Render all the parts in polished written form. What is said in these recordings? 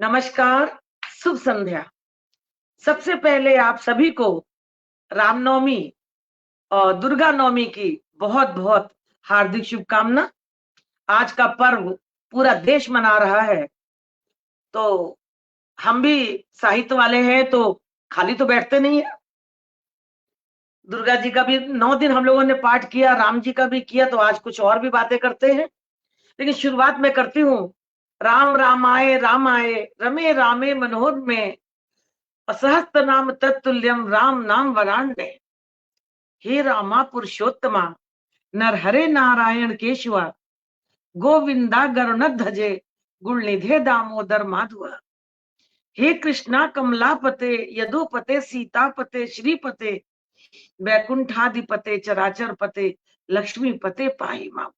नमस्कार, शुभ संध्या। सबसे पहले आप सभी को रामनवमी और दुर्गा नवमी की बहुत-बहुत हार्दिक शुभकामना। आज का पर्व पूरा देश मना रहा है, तो हम भी साहित्य वाले हैं तो खाली तो बैठते नहीं है। दुर्गा जी का भी 9 दिन हम लोगों ने पाठ किया, राम जी का भी किया, तो आज कुछ और भी बातें करते हैं। लेकिन शुरुआत मैं करती हूँ, राम रामाय रमे रामे मनोहर में असहस्त्र नाम तत्तुल्यम राम नाम वराण्य। हे रामा पुरुषोत्तमा नरहरे नारायण केशवा गोविंदा गरुणध्वजे गुणनिधे दामोदर माधवा। हे कृष्णा कमलापते यदुपते सीतापते श्रीपते वैकुंठाधिपते चराचर पते लक्ष्मीपते पाहि मां।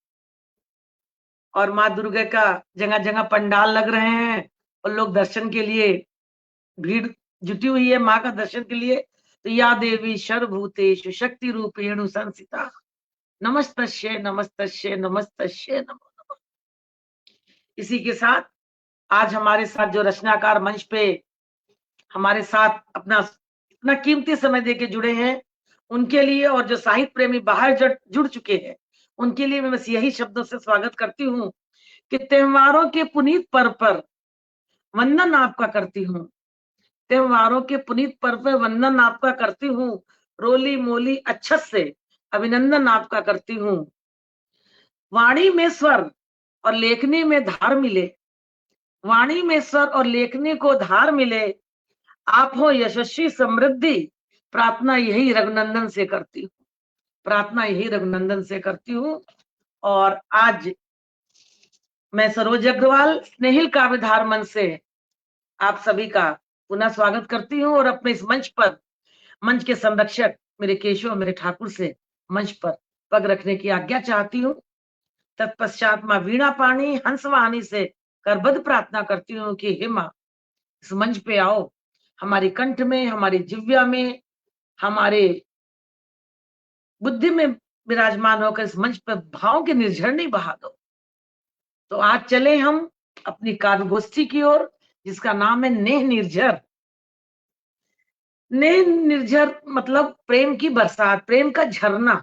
और माँ दुर्गा का जगह जगह पंडाल लग रहे हैं और लोग दर्शन के लिए भीड़ जुटी हुई है माँ का दर्शन के लिए। तो या देवी सर्वभूतेषु शक्ति रूपेणु संस्थिता नमस्तस्यै नमस्तस्यै नमस्तस्यै नमो नमः। इसी के साथ आज हमारे साथ जो रचनाकार मंच पे हमारे साथ अपना इतना कीमती समय देके जुड़े हैं, उनके लिए और जो साहित्य प्रेमी बाहर जुड़ चुके हैं, उनके लिए मैं बस यही शब्दों से स्वागत करती हूँ कि त्योहारों के पुनीत पर्व पर वंदन आपका करती हूँ। त्योहारों के पुनीत पर्व पर वंदन आपका करती हूँ। रोली मोली अच्छत से अभिनंदन आपका करती हूँ। वाणी में स्वर और लेखनी में धार मिले, वाणी में स्वर और लेखनी को धार मिले, आप हो यशस्वी समृद्धि, प्रार्थना यही रघुनंदन से करती हूँ, प्रार्थना यही रघुनंदन से करती हूँ। और आज मैं सरोज अग्रवाल स्नेहिल काव्यधार मंच से आप सभी का पुनः स्वागत करती हूँ और अपने इस मंच पर मंच के संरक्षक मेरे केशव मेरे ठाकुर से मंच पर पग रखने की आज्ञा चाहती हूँ। तत्पश्चात माँ वीणा पाणी हंसवाणी से करबद्ध प्रार्थना करती हूँ कि हे माँ इस मंच पे आओ, हमारी कंठ में, हमारी जिव्या में, हमारे बुद्धि में विराजमान होकर इस मंच पर भाव के निर्झरणी बहा दो। तो आज चले हम अपनी काव्य गोष्ठी की ओर, जिसका नाम है नेह निर्झर। नेह निर्झर मतलब प्रेम की बरसात, प्रेम का झरना।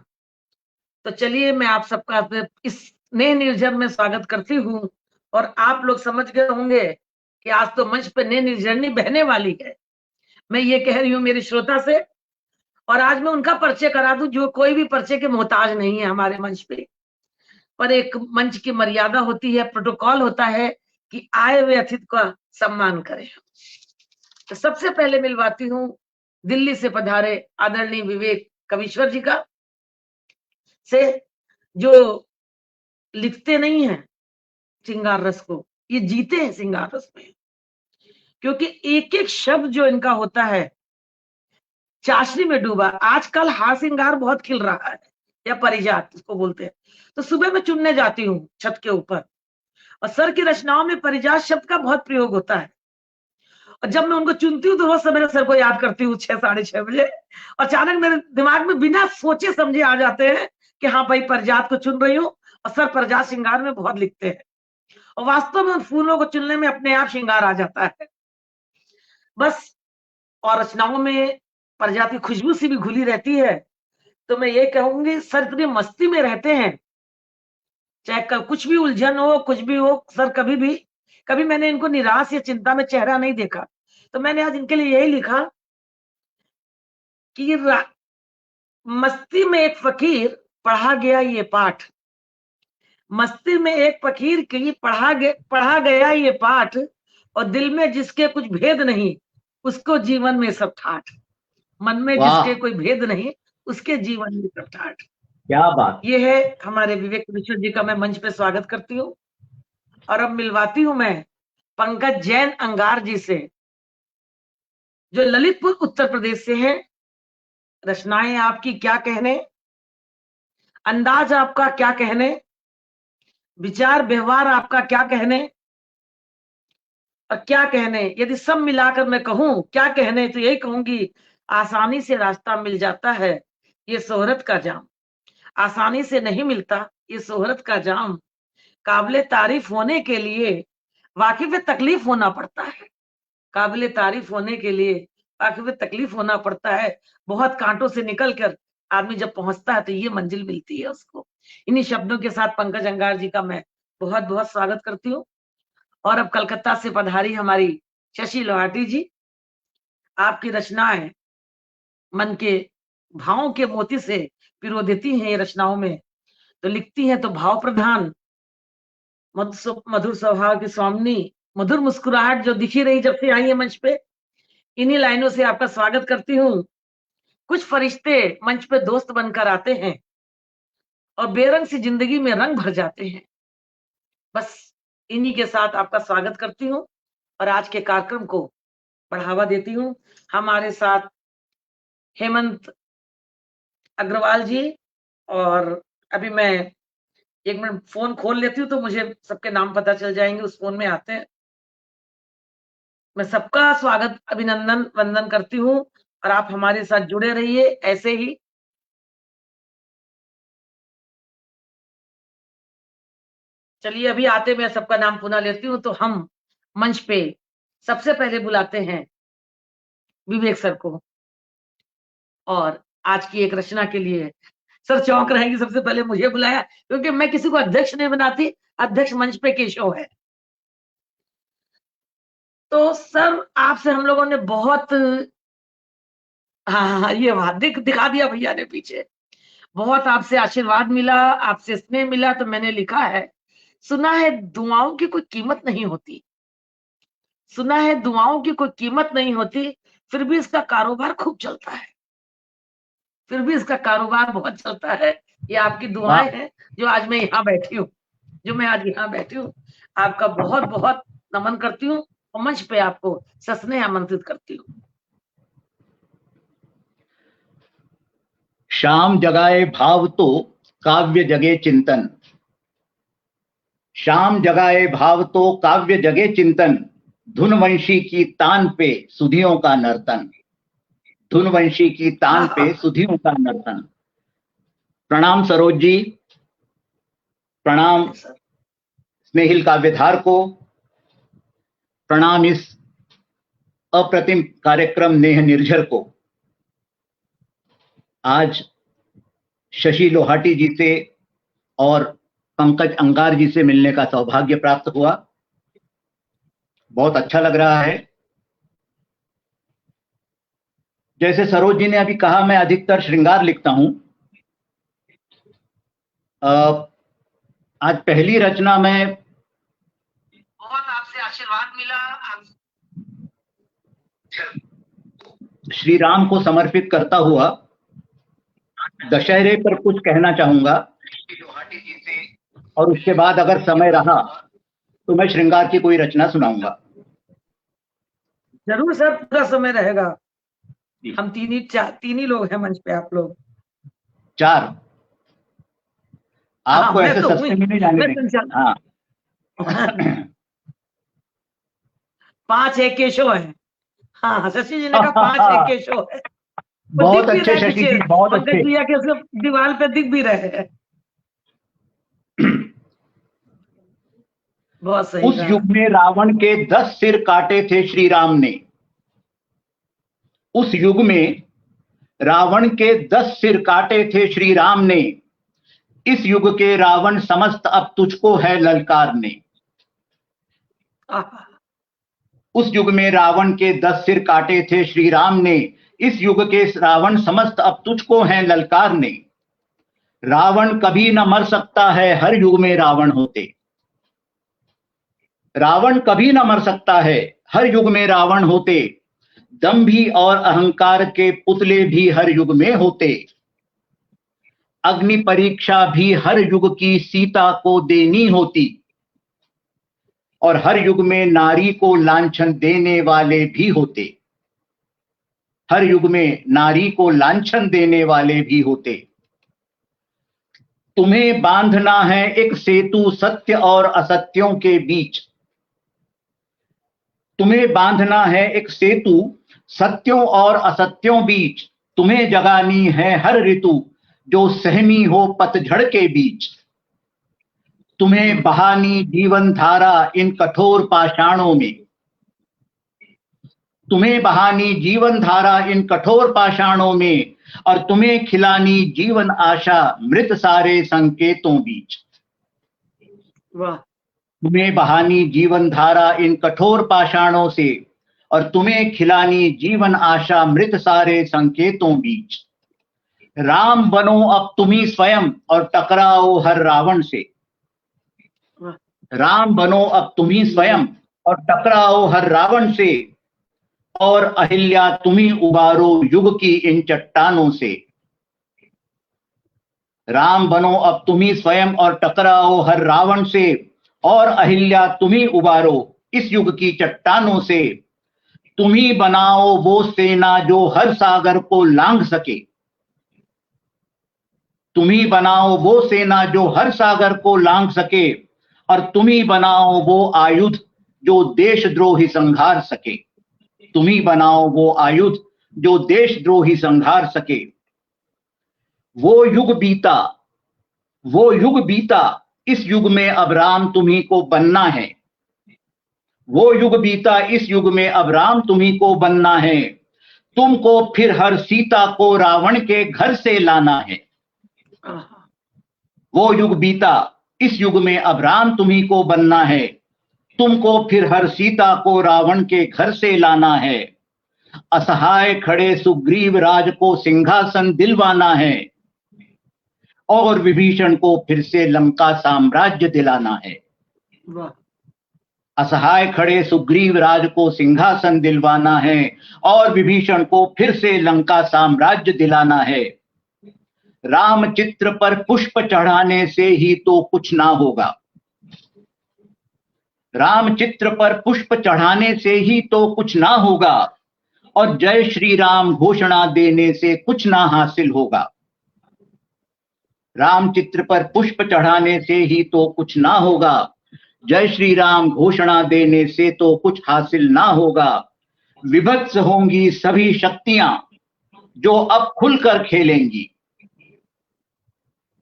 तो चलिए मैं आप सबका इस नेह निर्झर में स्वागत करती हूँ। और आप लोग समझ गए होंगे कि आज तो मंच पे नेह निर्झरनी बहने वाली है। मैं ये कह रही हूँ मेरे श्रोता से, और आज मैं उनका परिचय करा दूं जो कोई भी परिचय के मोहताज नहीं है हमारे मंच पे। पर एक मंच की मर्यादा होती है, प्रोटोकॉल होता है कि आए हुए अतिथि का सम्मान करें। तो सबसे पहले मिलवाती हूँ दिल्ली से पधारे आदरणीय विवेक कविश्वर जी का से, जो लिखते नहीं है श्रृंगार रस को, ये जीते हैं श्रृंगार रस में। क्योंकि एक एक शब्द जो इनका होता है चाशनी में डूबा। आजकल हार श्रृंगार बहुत खिल रहा है, या परिजात इसको बोलते हैं। तो सुबह मैं चुनने जाती हूँ छत के ऊपर, और सर की रचनाओं में परिजात शब्द का बहुत प्रयोग होता है। और जब मैं उनको चुनती हूँ तो रोज सवेरे सर को याद करती हूँ 6-6:30 बजे। और अचानक मेरे दिमाग में बिना सोचे समझे आ जाते हैं कि हाँ भाई परिजात को चुन रही हूँ। और सर परिजात श्रृंगार में बहुत लिखते हैं, और वास्तव में उन फूलों को चुनने में अपने आप श्रृंगार आ जाता है बस। और रचनाओं में परिजात की खुशबू सी भी घुली रहती है। तो मैं ये कहूंगी सर इतनी मस्ती में रहते हैं, चाहे कुछ भी उलझन हो कुछ भी हो, सर कभी मैंने इनको निराश या चिंता में चेहरा नहीं देखा। तो मैंने आज इनके लिए यही लिखा कि मस्ती में एक फकीर पढ़ा गया ये पाठ, मस्ती में एक फकीर की पढ़ा गया ये पाठ, और दिल में जिसके कुछ भेद नहीं उसको जीवन में सब ठाठ। मन में जिसके वाह। कोई भेद नहीं उसके जीवन में सब ठाठ। क्या बात। ये है हमारे विवेक विश्व जी का मैं मंच पे स्वागत करती हूँ। और अब मिलवाती हूँ मैं पंकज जैन अंगार जी से, जो ललितपुर उत्तर प्रदेश से हैं। रचनाएं आपकी क्या कहने, अंदाज आपका क्या कहने, विचार व्यवहार आपका क्या कहने, और क्या कहने यदि सब मिलाकर मैं कहूं क्या कहने, तो यही कहूंगी आसानी से रास्ता मिल जाता है ये शोहरत का जाम, आसानी से नहीं मिलता ये शोहरत का जाम। काबिले तारीफ होने के लिए वाकिफ तकलीफ होना पड़ता है, काबिल तारीफ होने के लिए वाकिफ तकलीफ होना पड़ता है। बहुत कांटों से निकल कर आदमी जब पहुंचता है तो ये मंजिल मिलती है उसको। इन्हीं शब्दों के साथ पंकज अंगार जी का मैं बहुत बहुत स्वागत करती हूँ। और अब कलकत्ता से पधारी हमारी शशि लोहाटी जी, आपकी रचनाएं मन के भावों के मोती से पिरो देती हैं। ये रचनाओं में तो लिखती हैं तो भाव प्रधान, मधुर स्वभाव की स्वामिनी, मधुर मुस्कुराहट जो दिखी रही जब से आई है मंच पे। इन्हीं लाइनों से आपका स्वागत करती हूँ। कुछ फरिश्ते मंच पे दोस्त बनकर आते हैं और बेरंग सी जिंदगी में रंग भर जाते हैं। बस इन्हीं के साथ आपका स्वागत करती हूँ और आज के कार्यक्रम को बढ़ावा देती हूँ। हमारे साथ हेमंत अग्रवाल जी, और अभी मैं 1 मिनट फोन खोल लेती हूँ तो मुझे सबके नाम पता चल जाएंगे, उस फोन में आते हैं। मैं सबका स्वागत अभिनंदन वंदन करती हूँ और आप हमारे साथ जुड़े रहिए ऐसे ही। चलिए अभी आते मैं सबका नाम पुनः लेती हूँ। तो हम मंच पे सबसे पहले बुलाते हैं विवेक सर को, और आज की एक रचना के लिए सर चौंक रहेंगे सबसे पहले मुझे बुलाया, क्योंकि मैं किसी को अध्यक्ष नहीं बनाती, अध्यक्ष मंच पे केशव है। तो सर आपसे हम लोगों ने बहुत, हाँ ये बात दिखा दिया भैया ने पीछे, बहुत आपसे आशीर्वाद मिला, आपसे स्नेह मिला। तो मैंने लिखा है, सुना है दुआओं की कोई कीमत नहीं होती, सुना है दुआओं की कोई कीमत नहीं होती, फिर भी इसका कारोबार खूब चलता है, फिर भी इसका कारोबार बहुत चलता है। ये आपकी दुआएं हैं जो आज मैं यहाँ बैठी हूँ, जो मैं आज यहाँ बैठी हूँ। आपका बहुत बहुत नमन करती हूँ और मंच पे आपको सस्ने आमंत्रित करती हूँ। शाम जगाए भाव तो काव्य जगे चिंतन, शाम जगाए भाव तो काव्य जगे चिंतन, धुनवंशी की तान पे सुधियों का नर्तन, धुनवंशी की तान पे सुधियों का नर्तन। प्रणाम सरोज जी, प्रणाम स्नेहिल काव्यधार को, प्रणाम इस अप्रतिम कार्यक्रम नेह निर्झर को। आज शशि लोहाटी जी से और पंकज अंगार जी से मिलने का सौभाग्य प्राप्त हुआ, बहुत अच्छा लग रहा है। जैसे सरोज जी ने अभी कहा, मैं अधिकतर श्रृंगार लिखता हूं। आज पहली रचना में बहुत आपसे आशीर्वाद मिला, श्री राम को समर्पित करता हुआ दशहरे पर कुछ कहना चाहूंगा, और उसके बाद अगर समय रहा तो मैं श्रृंगार की कोई रचना सुनाऊंगा। जरूर सर, पूरा समय रहेगा। हम तीन ही लोग हैं मंच पे, आप लोग 4। आपको ऐसे तो सस्ते में नहीं जाने देंगे। हाँ 5 एक केशव है। हाँ शशि जी ने कहा 5 एक केशव है। बहुत अच्छे शशि जी, बहुत अच्छे। पंकज भैया के दीवार पे दिख भी रहे हैं। बहुत सही। उस युग में रावण के 10 सिर काटे थे श्री राम ने, उस युग में रावण के 10 सिर काटे थे श्री राम ने, इस युग के रावण समस्त अब तुझको है ललकारने। उस युग में रावण के 10 सिर काटे थे श्री राम ने, इस युग के रावण समस्त अब तुझको है ललकारने। रावण कभी न मर सकता है हर युग में रावण होते, रावण कभी न मर सकता है हर युग में रावण होते, दंभी और अहंकार के पुतले भी हर युग में होते। अग्नि परीक्षा भी हर युग की सीता को देनी होती, और हर युग में नारी को लांछन देने वाले भी होते, हर युग में नारी को लांछन देने वाले भी होते। तुम्हें बांधना है एक सेतु सत्य और असत्यों के बीच, तुम्हें बांधना है एक सेतु सत्यों और असत्यों बीच, तुम्हें जगानी है हर ऋतु जो सहमी हो पतझड़ के बीच, तुम्हें बहानी जीवन धारा इन कठोर पाषाणों में, तुम्हें बहानी जीवन धारा इन कठोर पाषाणों में, और तुम्हें खिलानी जीवन आशा मृत सारे संकेतों बीच। वाह। तुम्हें बहानी जीवन धारा इन कठोर पाषाणों से, और तुम्हें खिलानी जीवन आशा मृत सारे संकेतों बीच। राम बनो अब तुम्ही स्वयं और टकराओ हर रावण से। राम बनो अब तुम्ही स्वयं और टकराओ हर रावण से, और अहिल्या तुम्ही उबारो युग की इन चट्टानों से। राम बनो अब तुम्ही स्वयं और टकराओ हर रावण से, और अहिल्या तुम्ही उबारो इस युग की चट्टानों से। तुम्ही बनाओ वो सेना जो हर सागर को लांघ सके। तुम्ही बनाओ वो सेना जो हर सागर को लांघ सके, और तुम्ही बनाओ वो आयुध जो देशद्रोही संहार सके। तुम्ही बनाओ वो आयुध जो देशद्रोही संहार सके। वो युग बीता, वो युग बीता, इस युग में अब राम तुम्ही को बनना है। वो युग बीता, इस युग में अब राम तुम्ही को बनना है। तुमको फिर हर सीता को रावण के घर से लाना है। वो युग बीता, इस युग में अब राम तुम्ही को बनना है। तुमको फिर हर सीता को रावण के घर से लाना है। असहाय खड़े सुग्रीव राज को सिंहासन दिलवाना है, और विभीषण को फिर से लंका साम्राज्य दिलाना है। असहाय खड़े सुग्रीव राज को सिंहासन दिलवाना है, और विभीषण को फिर से लंका साम्राज्य दिलाना है। राम चित्र पर पुष्प चढ़ाने से ही तो कुछ ना होगा। राम चित्र पर पुष्प चढ़ाने से ही तो कुछ ना होगा, और जय श्री राम घोषणा देने से कुछ ना हासिल होगा। राम चित्र पर पुष्प चढ़ाने से ही तो कुछ ना होगा, जय श्री राम घोषणा देने से तो कुछ हासिल ना होगा। विभत्स होंगी सभी शक्तियां जो अब खुलकर खेलेंगी।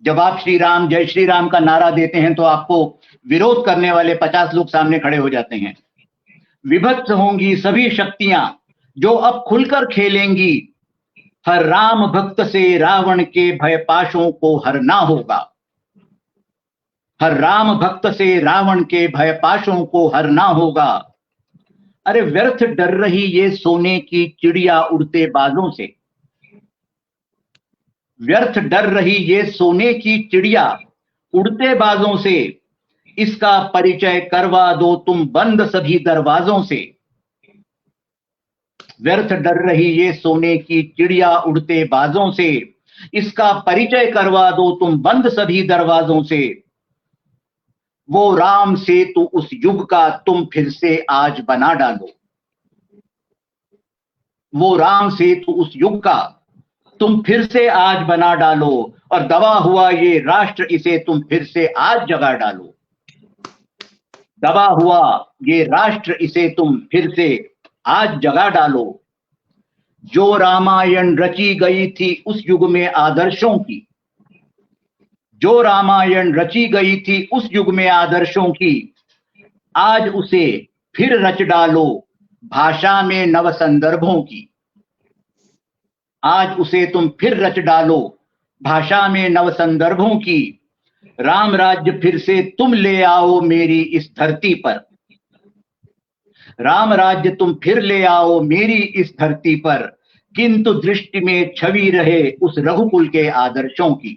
जब आप श्री राम जय श्री राम का नारा देते हैं तो आपको विरोध करने वाले 50 लोग सामने खड़े हो जाते हैं। विभत्स होंगी सभी शक्तियां जो अब खुलकर खेलेंगी। हर राम भक्त से रावण के भय पाशों को हरना होगा। हर राम भक्त से रावण के भय पाशों को हरना होगा। अरे व्यर्थ डर रही ये सोने की चिड़िया उड़ते बाजों से। व्यर्थ डर रही ये सोने की चिड़िया उड़ते बाजों से। इसका परिचय करवा दो तुम बंद सभी दरवाजों से। व्यर्थ डर रही ये सोने की चिड़िया उड़ते बाजों से। इसका परिचय करवा दो तुम बंद सभी दरवाजों से। वो राम सेतु उस युग का तुम फिर से आज बना डालो। वो राम सेतु उस युग का तुम फिर से आज बना डालो, और दबा हुआ ये राष्ट्र इसे तुम फिर से आज जगा डालो। दबा हुआ ये राष्ट्र इसे तुम फिर से आज जगा डालो। जो रामायण रची गई थी उस युग में आदर्शों की। जो रामायण रची गई थी उस युग में आदर्शों की। आज उसे फिर रच डालो भाषा में नव संदर्भों की। आज उसे तुम फिर रच डालो भाषा में नव संदर्भों की। राम राज्य फिर से तुम ले आओ मेरी इस धरती पर। राम राज्य तुम फिर ले आओ मेरी इस धरती पर, किंतु दृष्टि में छवि रहे उस रघुकुल के आदर्शों की।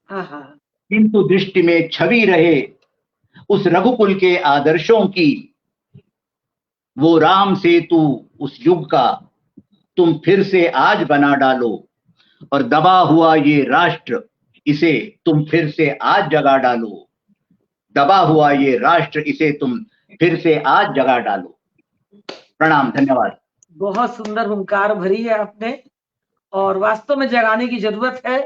किंतु दृष्टि में छवि रहे उस रघुकुल के आदर्शों की। वो राम सेतु उस युग का तुम फिर से आज बना डालो, और दबा हुआ ये राष्ट्र इसे तुम फिर से आज जगा डालो। दबा हुआ ये राष्ट्र इसे तुम फिर से आज जगा डालो। प्रणाम, धन्यवाद। बहुत सुंदर हुंकार भरी है आपने, और वास्तव में जगाने की जरूरत है,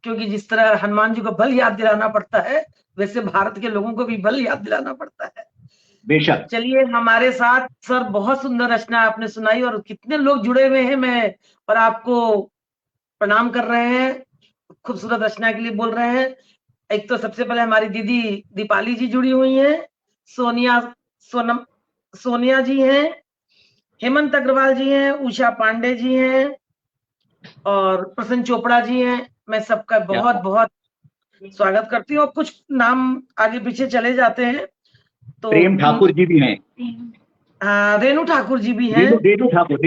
क्योंकि जिस तरह हनुमान जी को बल याद दिलाना पड़ता है, वैसे भारत के लोगों को भी बल याद दिलाना पड़ता है। बेशक। चलिए, हमारे साथ सर बहुत सुंदर रचना आपने सुनाई, और कितने लोग जुड़े हुए हैं, मैं और आपको प्रणाम कर रहे हैं, खूबसूरत रचना के लिए बोल रहे हैं। एक तो सबसे पहले हमारी दीदी दीपाली जी जुड़ी हुई हैं, सोनिया जी हैं, हेमंत अग्रवाल जी हैं, उषा पांडे जी हैं और प्रसन्न चोपड़ा जी हैं। मैं सबका बहुत बहुत स्वागत करती हूँ। और कुछ नाम आगे पीछे चले जाते हैं तो प्रेम ठाकुर जी भी हैं, रेणु ठाकुर जी भी हैं, रेणु ठाकुर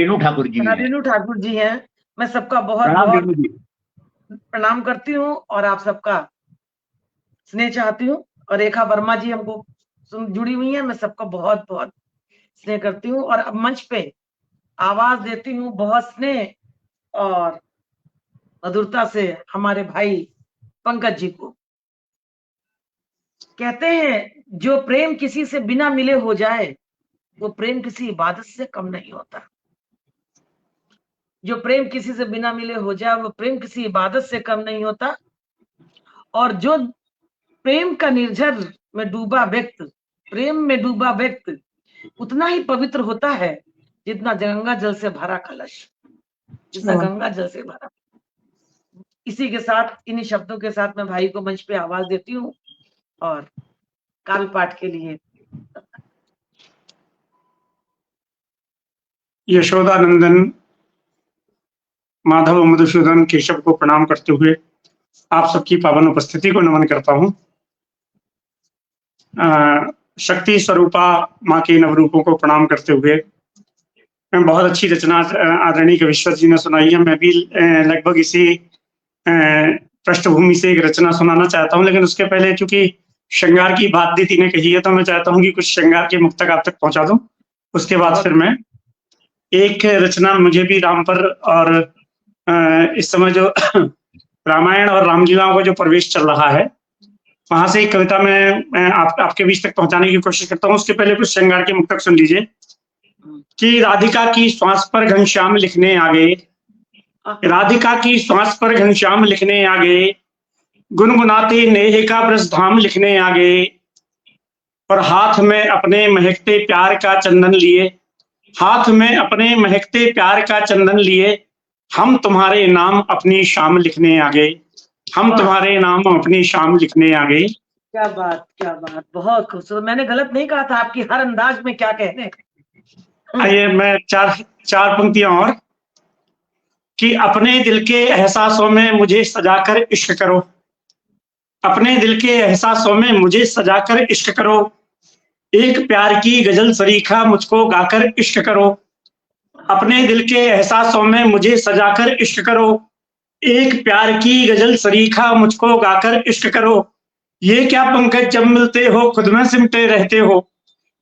जी भी हैं। रेणु ठाकुर जी हैं। मैं सबका बहुत प्रणाम बहुत रेणु जी। प्रणाम करती हूँ और आप सबका स्नेह चाहती हूँ। और रेखा वर्मा जी हमको जुड़ी हुई है, मैं सबका बहुत बहुत स्नेह करती हूँ। और अब मंच पे आवाज देती हूँ बहुत स्नेह और मधुरता से हमारे भाई पंकज जी को। कहते हैं जो प्रेम किसी से बिना मिले हो जाए वो प्रेम किसी इबादत से कम नहीं होता। जो प्रेम किसी से बिना मिले हो जाए वो प्रेम किसी इबादत से कम नहीं होता। और जो प्रेम का निर्झर में डूबा व्यक्ति, प्रेम में डूबा व्यक्ति उतना ही पवित्र होता है जितना गंगा जल से भरा कलश, जितना गंगा जल से भरा। इसी के साथ, इन्हीं शब्दों के साथ मैं भाई को मंच पे आवाज देती हूँ और काव्य पाठ के लिए यशोदानंदन माधव मधुसूदन केशव को प्रणाम करते हुए आप सबकी पावन उपस्थिति को नमन करता हूँ। शक्ति स्वरूपा माँ के नवरूपों को प्रणाम करते हुए मैं बहुत अच्छी रचना आदरणीय कविश्वर जी ने सुनाई है। मैं भी लगभग इसी पृष्ठभूमि से एक रचना सुनाना चाहता हूँ, लेकिन उसके पहले चूंकि श्रृंगार की बात दीदी ने कही है तो मैं चाहता हूँ कि कुछ श्रृंगार के मुक्तक आप तक पहुंचा दूं। उसके बाद फिर मैं एक रचना, मुझे भी राम पर और इस समय जो रामायण और रामलीलाओं का जो प्रवेश चल रहा है वहां से एक कविता मैं आपके बीच तक पहुंचाने की कोशिश करता हूँ। उसके पहले कुछ श्रृंगार के मुक्तक सुन लीजिए कि राधिका की श्वास पर घनश्याम लिखने आ गए, राधिका की श्वास पर घनश्याम लिखने आ गए, गुनगुनाते नेह का ब्रज धाम लिखने आ गए, और हाथ में अपने महकते प्यार का चंदन लिए, हाथ में अपने महकते प्यार का चंदन लिए, हम तुम्हारे नाम अपनी शाम लिखने आ गए, हम तुम्हारे नाम अपनी शाम लिखने आ गए। क्या बात, क्या बात, बहुत खूबसूरत। मैंने गलत नहीं कहा था, आपकी हर अंदाज में क्या कहने। आइए मैं चार पंक्तियां और कि अपने दिल के एहसासों में मुझे सजाकर इश्क करो, अपने दिल के एहसासों में मुझे सजाकर इश्क करो, एक प्यार की गजल सरीखा मुझको गाकर इश्क करो, अपने दिल के एहसासों में मुझे सजाकर इश्क करो, एक प्यार की गजल सरीखा मुझको गाकर इश्क करो। ये क्या पंकज जब मिलते हो खुद में सिमटे रहते हो,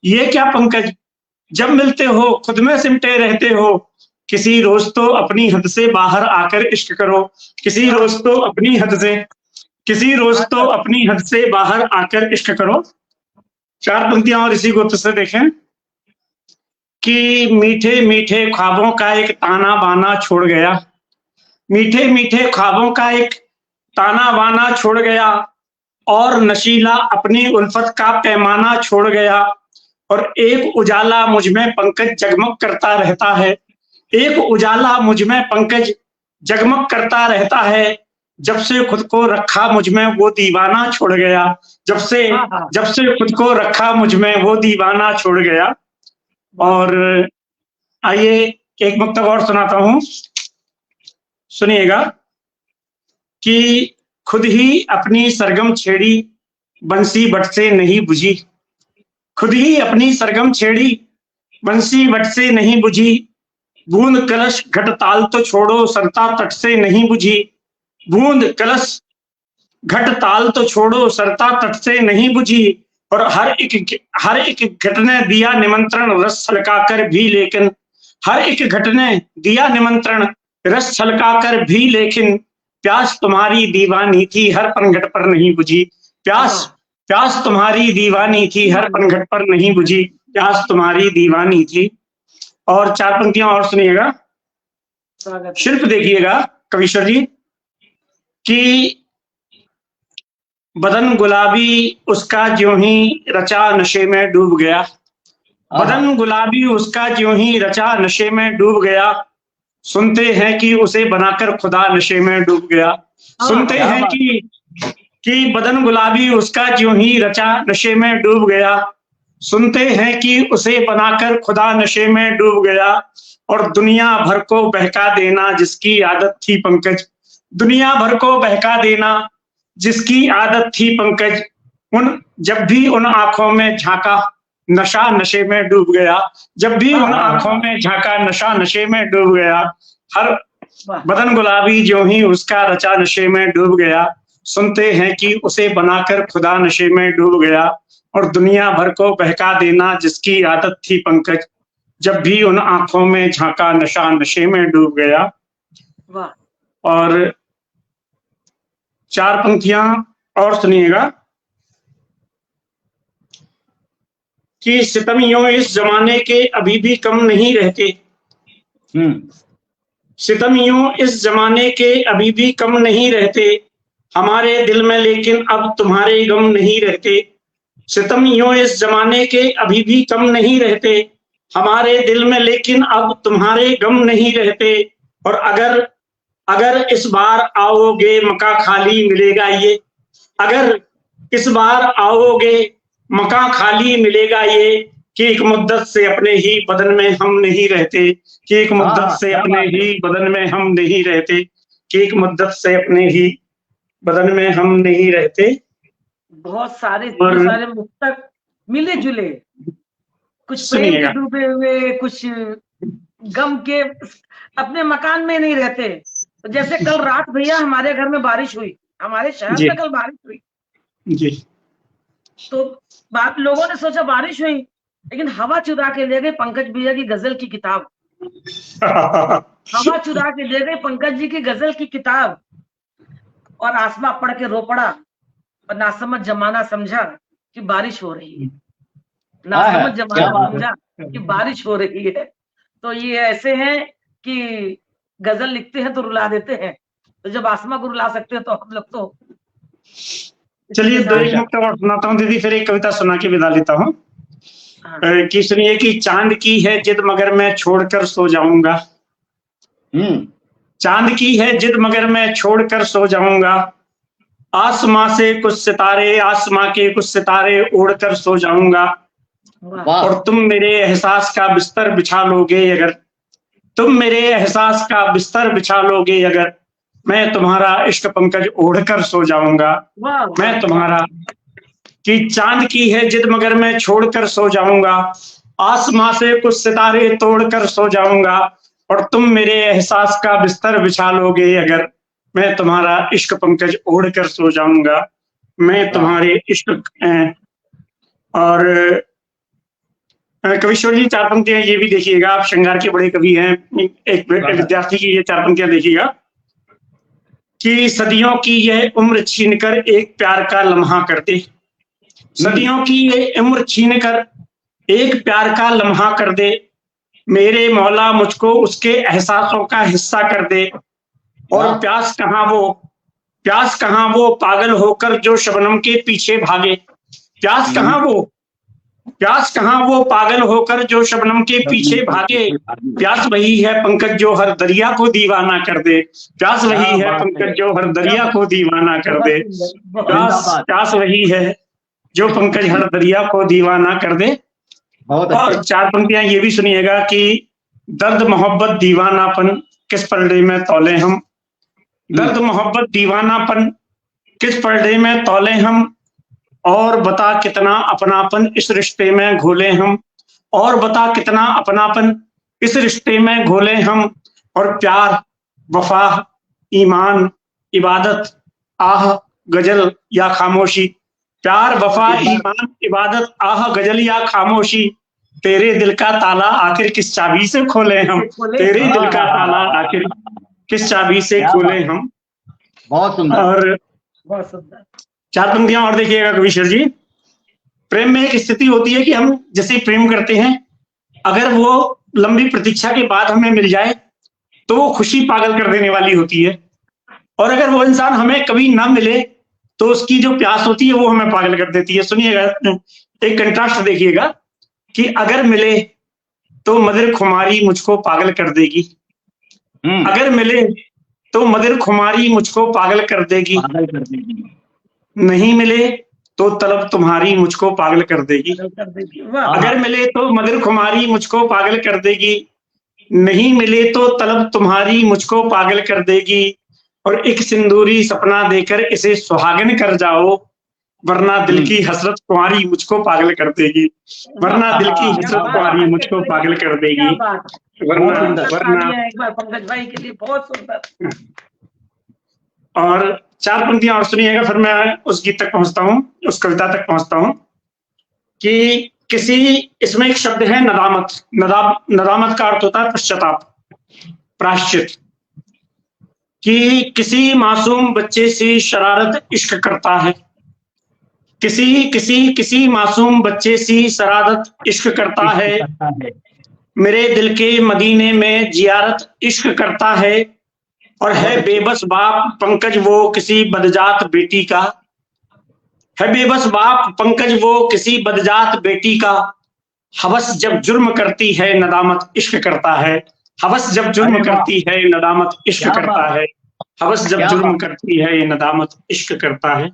ये क्या पंकज जब मिलते हो खुद में सिमटे रहते हो, किसी रोज तो अपनी हद से बाहर आकर इश्क करो, किसी रोज तो अपनी हद से, किसी रोज तो अपनी हद से बाहर आकर इश्क करो। चार पंक्तियां और इसी गुप्त से देखें कि मीठे मीठे ख्वाबों का एक ताना बाना छोड़ गया, मीठे मीठे ख्वाबों का एक ताना बाना छोड़ गया, और नशीला अपनी उल्फत का पैमाना छोड़ गया, और एक उजाला मुझ में पंकज जगमग करता रहता है, एक उजाला मुझ में पंकज जगमग करता रहता है, जब से खुद को रखा मुझ में वो दीवाना छोड़ गया, जब से खुद को रखा मुझ में वो दीवाना छोड़ गया। और आइए एक मुक्तक और सुनाता हूं, सुनिएगा कि खुद ही अपनी सरगम छेड़ी बंसी बट से नहीं बुझी, खुद ही अपनी सरगम छेड़ी बंसी बट से नहीं बुझी, बूंद कलश घट ताल तो छोड़ो सरता तट से नहीं बुझी, बूंद कलश घट ताल तो छोड़ो सरता तट से नहीं बुझी, और हर एक घट ने दिया निमंत्रण रस छलकाकर भी, लेकिन हर एक घट ने दिया निमंत्रण रस छलकाकर भी, लेकिन प्यास तुम्हारी दीवानी थी हर पनघट पर नहीं बुझी, प्यास तुम्हारी दीवानी थी हर पनघट पर नहीं बुझी, प्यास तुम्हारी दीवानी थी। और चार पंक्तियां और सुनिएगा, शिल्प देखिएगा कविश्वर जी कि बदन गुलाबी उसका ज्यों ही रचा नशे में डूब गया, बदन गुलाबी उसका ज्यों ही रचा नशे में डूब गया, सुनते हैं कि उसे बनाकर खुदा नशे में डूब गया, सुनते हैं कि बदन गुलाबी उसका ज्यों ही रचा नशे में डूब गया, सुनते हैं कि उसे बनाकर खुदा नशे में डूब गया, और दुनिया भर को बहका देना जिसकी आदत थी पंकज, दुनिया भर को बहका देना जिसकी आदत थी पंकज, जब भी उन आंखों में झांका नशा नशे में डूब गया, जब भी उन आंखों में झांका नशा नशे में डूब गया, हर बदन गुलाबी ज्यों ही उसका रचा नशे में डूब गया, सुनते हैं कि उसे बनाकर खुदा नशे में डूब गया, और दुनिया भर को बहका देना जिसकी आदत थी पंकज, जब भी उन आंखों में झांका नशा नशे में डूब गया। और 4 पंक्तियां और सुनिएगा कि सितमियों इस जमाने के अभी भी कम नहीं रहते, सितमियों इस जमाने के अभी भी कम नहीं रहते, हमारे दिल में लेकिन अब तुम्हारे गम नहीं रहते, सितमियों इस जमाने के अभी भी कम नहीं रहते, हमारे दिल में लेकिन अब तुम्हारे गम नहीं रहते, और अगर इस बार आओगे मका खाली मिलेगा ये, अगर इस बार आओगे मका खाली मिलेगा ये, कि एक मुद्दत से अपने ही बदन में हम नहीं रहते, कि एक मुद्दत से अपने ही बदन में हम नहीं रहते, कि एक मुद्दत से अपने ही बदन में हम नहीं रहते। बहुत सारे मुक्तक मिले जुले, कुछ प्रेम के डूबे हुए, कुछ गम के, अपने मकान में नहीं रहते। तो जैसे कल रात भैया हमारे घर में बारिश हुई, हमारे शहर में कल बारिश हुई जी, तो लोगों ने सोचा बारिश हुई, लेकिन हवा चुरा के ले गए पंकज भैया की गजल की किताब, हवा चुरा के ले गए पंकज जी की गजल की किताब, और आसमां पढ़ के रो पड़ा, और नासमझ जमाना समझा कि बारिश हो रही है, नासमझ जमाना समझा कि बारिश हो रही है। तो ये ऐसे हैं कि गजल लिखते हैं तो रुला देते हैं, तो जब आसमां को रुला सकते हैं तो हम लोग तो। चलिए 2 एक मुक्त और सुनाता हूँ दीदी, फिर एक कविता सुना के विदा लेता हूँ। कि सुनिए कि चांद की है जिद मगर मैं छोड़कर सो जाऊंगा, चांद की है जिद मगर मैं छोड़कर सो जाऊंगा, आसमां से कुछ सितारे, आसमां के कुछ सितारे उड़कर सो जाऊंगा, और तुम मेरे एहसास का बिस्तर बिछा लोगे अगर, तुम मेरे एहसास का बिस्तर बिछा लोगे अगर, मैं तुम्हारा इश्क पंकज ओढ़कर सो जाऊंगा, मैं तुम्हारा, कि चांद की है जिद मगर मैं छोड़कर सो जाऊंगा, आसमां से कुछ सितारे तोड़कर सो जाऊंगा, और तुम मेरे एहसास का बिस्तर बिछा लोगे अगर, मैं तुम्हारा इश्क पंकज ओढ़कर सो जाऊंगा, मैं तुम्हारे इश्क। और कविश्वर जी 4 पंक्तियां ये भी देखिएगा, आप श्रृंगार के बड़े कवि हैं, एक विद्यार्थी की ये 4 पंक्तियां देखिएगा कि सदियों की यह उम्र छीनकर एक प्यार का लम्हा कर दे, सदियों की ये उम्र छीनकर एक प्यार का लम्हा कर दे, मेरे मौला मुझको उसके एहसासों का हिस्सा कर दे, और प्यास कहाँ वो पागल होकर जो शबनम के पीछे भागे, प्यास कहाँ वो पागल होकर जो शबनम के पीछे भागे, प्यास वही है पंकज जो हर दरिया को दीवाना कर दे, प्यास वही है पंकज जो हर दरिया को दीवाना कर दे, प्यास वही है जो पंकज हर दरिया को दीवाना कर दे। और 4 पंक्तियां ये भी सुनिएगा कि दर्द मोहब्बत दीवानापन किस पर्दे में तौले हम, दर्द मोहब्बत दीवानापन किस पर्दे में तौले हम, और बता कितना अपनापन इस रिश्ते में घोले हम, और बता कितना अपनापन इस रिश्ते में घोले हम, और प्यार वफा ईमान इबादत आह गजल या खामोशी, प्यार वफा ईमान इबादत आह गजल या खामोशी, तेरे दिल का ताला आखिर किस चाबी से खोले हम, तेरे दिल का ताला आखिर किस चाबी से खोले हम। बहुत सुंदर। और 4 पंक्तियां और देखिएगा कविश्वर जी। प्रेम में एक स्थिति होती है कि हम जैसे प्रेम करते हैं, अगर वो लंबी प्रतीक्षा के बाद हमें मिल जाए तो वो खुशी पागल कर देने वाली होती है, और अगर वो इंसान हमें कभी ना मिले तो उसकी जो प्यास होती है वो हमें पागल कर देती है। सुनिएगा, एक कंट्रास्ट देखिएगा कि अगर मिले तो मदिर खुमारी मुझको पागल कर देगी, अगर मिले तो मदिर खुमारी मुझको पागल कर देगी, नहीं मिले तो तलब तुम्हारी मुझको पागल कर देगी, वाह अगर मिले तो मधुर खुमारी मुझको पागल कर देगी, नहीं मिले तो तलब तुम्हारी मुझको पागल कर देगी, और एक सिंदूरी सपना देकर इसे सुहागन कर जाओ, वरना दिल की हसरत तुम्हारी मुझको पागल कर देगी, वरना दिल की हसरत तुम्हारी मुझको पागल कर देगी, क्या बात है। वरना बहुत सुंदर वरना तालियां एक बार पंकज भाई के लिए, बहुत सुंदर। और 4 पंक्तियां और सुनिएगा, फिर मैं उस गीत तक पहुंचता हूँ, उस कविता तक पहुंचता हूँ कि किसी, इसमें एक शब्द है नदामत। नदामत का अर्थ होता है पश्चाताप, प्रायश्चित, कि किसी मासूम बच्चे से शरारत इश्क करता है, किसी मासूम बच्चे से शरारत इश्क करता है, मेरे दिल के मदीने में जियारत इश्क करता है, और है बेबस बाप पंकज वो किसी बदजात बेटी का, है बेबस बाप पंकज वो किसी बदजात बेटी का, हवस जब जुर्म करती है नदामत इश्क करता है, हवस जब जुर्म करती है नदामत इश्क करता है, हवस जब जुर्म करती है नदामत इश्क करता है।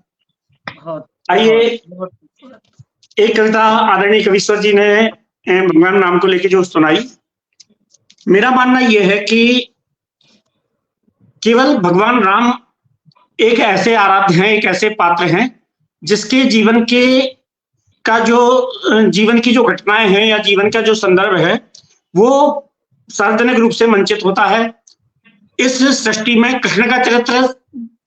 आइए एक कविता आदरणीय कवीश्वर जी ने भगवान राम को लेके जो सुनाई, मेरा मानना यह है कि केवल भगवान राम एक ऐसे आराध्य हैं, एक ऐसे पात्र हैं जिसके जीवन की जो घटनाएं हैं या जीवन का जो संदर्भ है वो सार्वजनिक रूप से मंचित होता है। इस सृष्टि में कृष्ण का चरित्र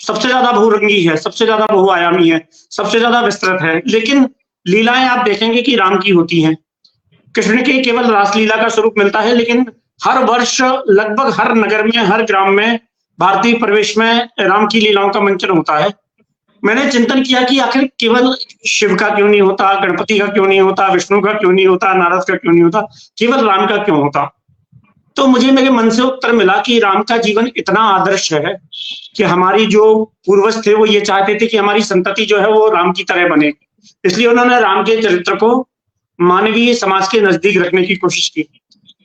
सबसे ज्यादा बहुरंगी है, सबसे ज्यादा बहुआयामी है, सबसे ज्यादा विस्तृत है, लेकिन लीलाएं आप देखेंगे कि राम की होती हैं। कृष्ण के केवल रासलीला का स्वरूप मिलता है, लेकिन हर वर्ष लगभग हर नगर में, हर ग्राम में, भारतीय प्रवेश में राम की लीलाओं का मंचन होता है। मैंने चिंतन किया कि आखिर केवल शिव का क्यों नहीं होता, गणपति का क्यों नहीं होता, विष्णु का क्यों नहीं होता, नारद का क्यों नहीं होता, केवल राम का क्यों होता। तो मुझे मेरे मन से उत्तर मिला कि राम का जीवन इतना आदर्श है कि हमारी जो पूर्वज थे वो ये चाहते थे कि हमारी संतति जो है वो राम की तरह बने, इसलिए उन्होंने राम के चरित्र को मानवीय समाज के नजदीक रखने की कोशिश की।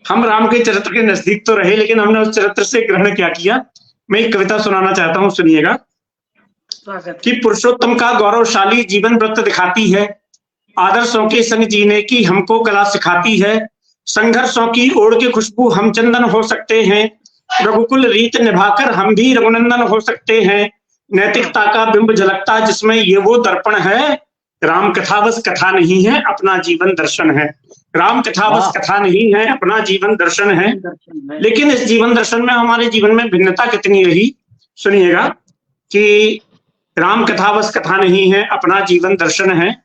हम राम के चरित्र के नजदीक तो रहे, लेकिन हमने उस चरित्र से ग्रहण क्या किया। मैं एक कविता सुनाना चाहता हूँ, सुनिएगा कि पुरुषोत्तम का गौरवशाली जीवन व्रत दिखाती है, आदर्शों के संग जीने की हमको कला सिखाती है, संघर्षों की ओढ़ के खुशबू हम चंदन हो सकते हैं, रघुकुल रीत निभाकर हम भी रघुनंदन हो सकते हैं, नैतिकता का बिंब झलकता जिसमें ये वो दर्पण है, राम कथा बस कथा नहीं है अपना जीवन दर्शन है, राम कथा बस कथा नहीं है अपना जीवन दर्शन है। लेकिन इस जीवन दर्शन में हमारे जीवन में भिन्नता कितनी रही, सुनिएगा कि राम कथा बस कथा नहीं है अपना जीवन दर्शन है,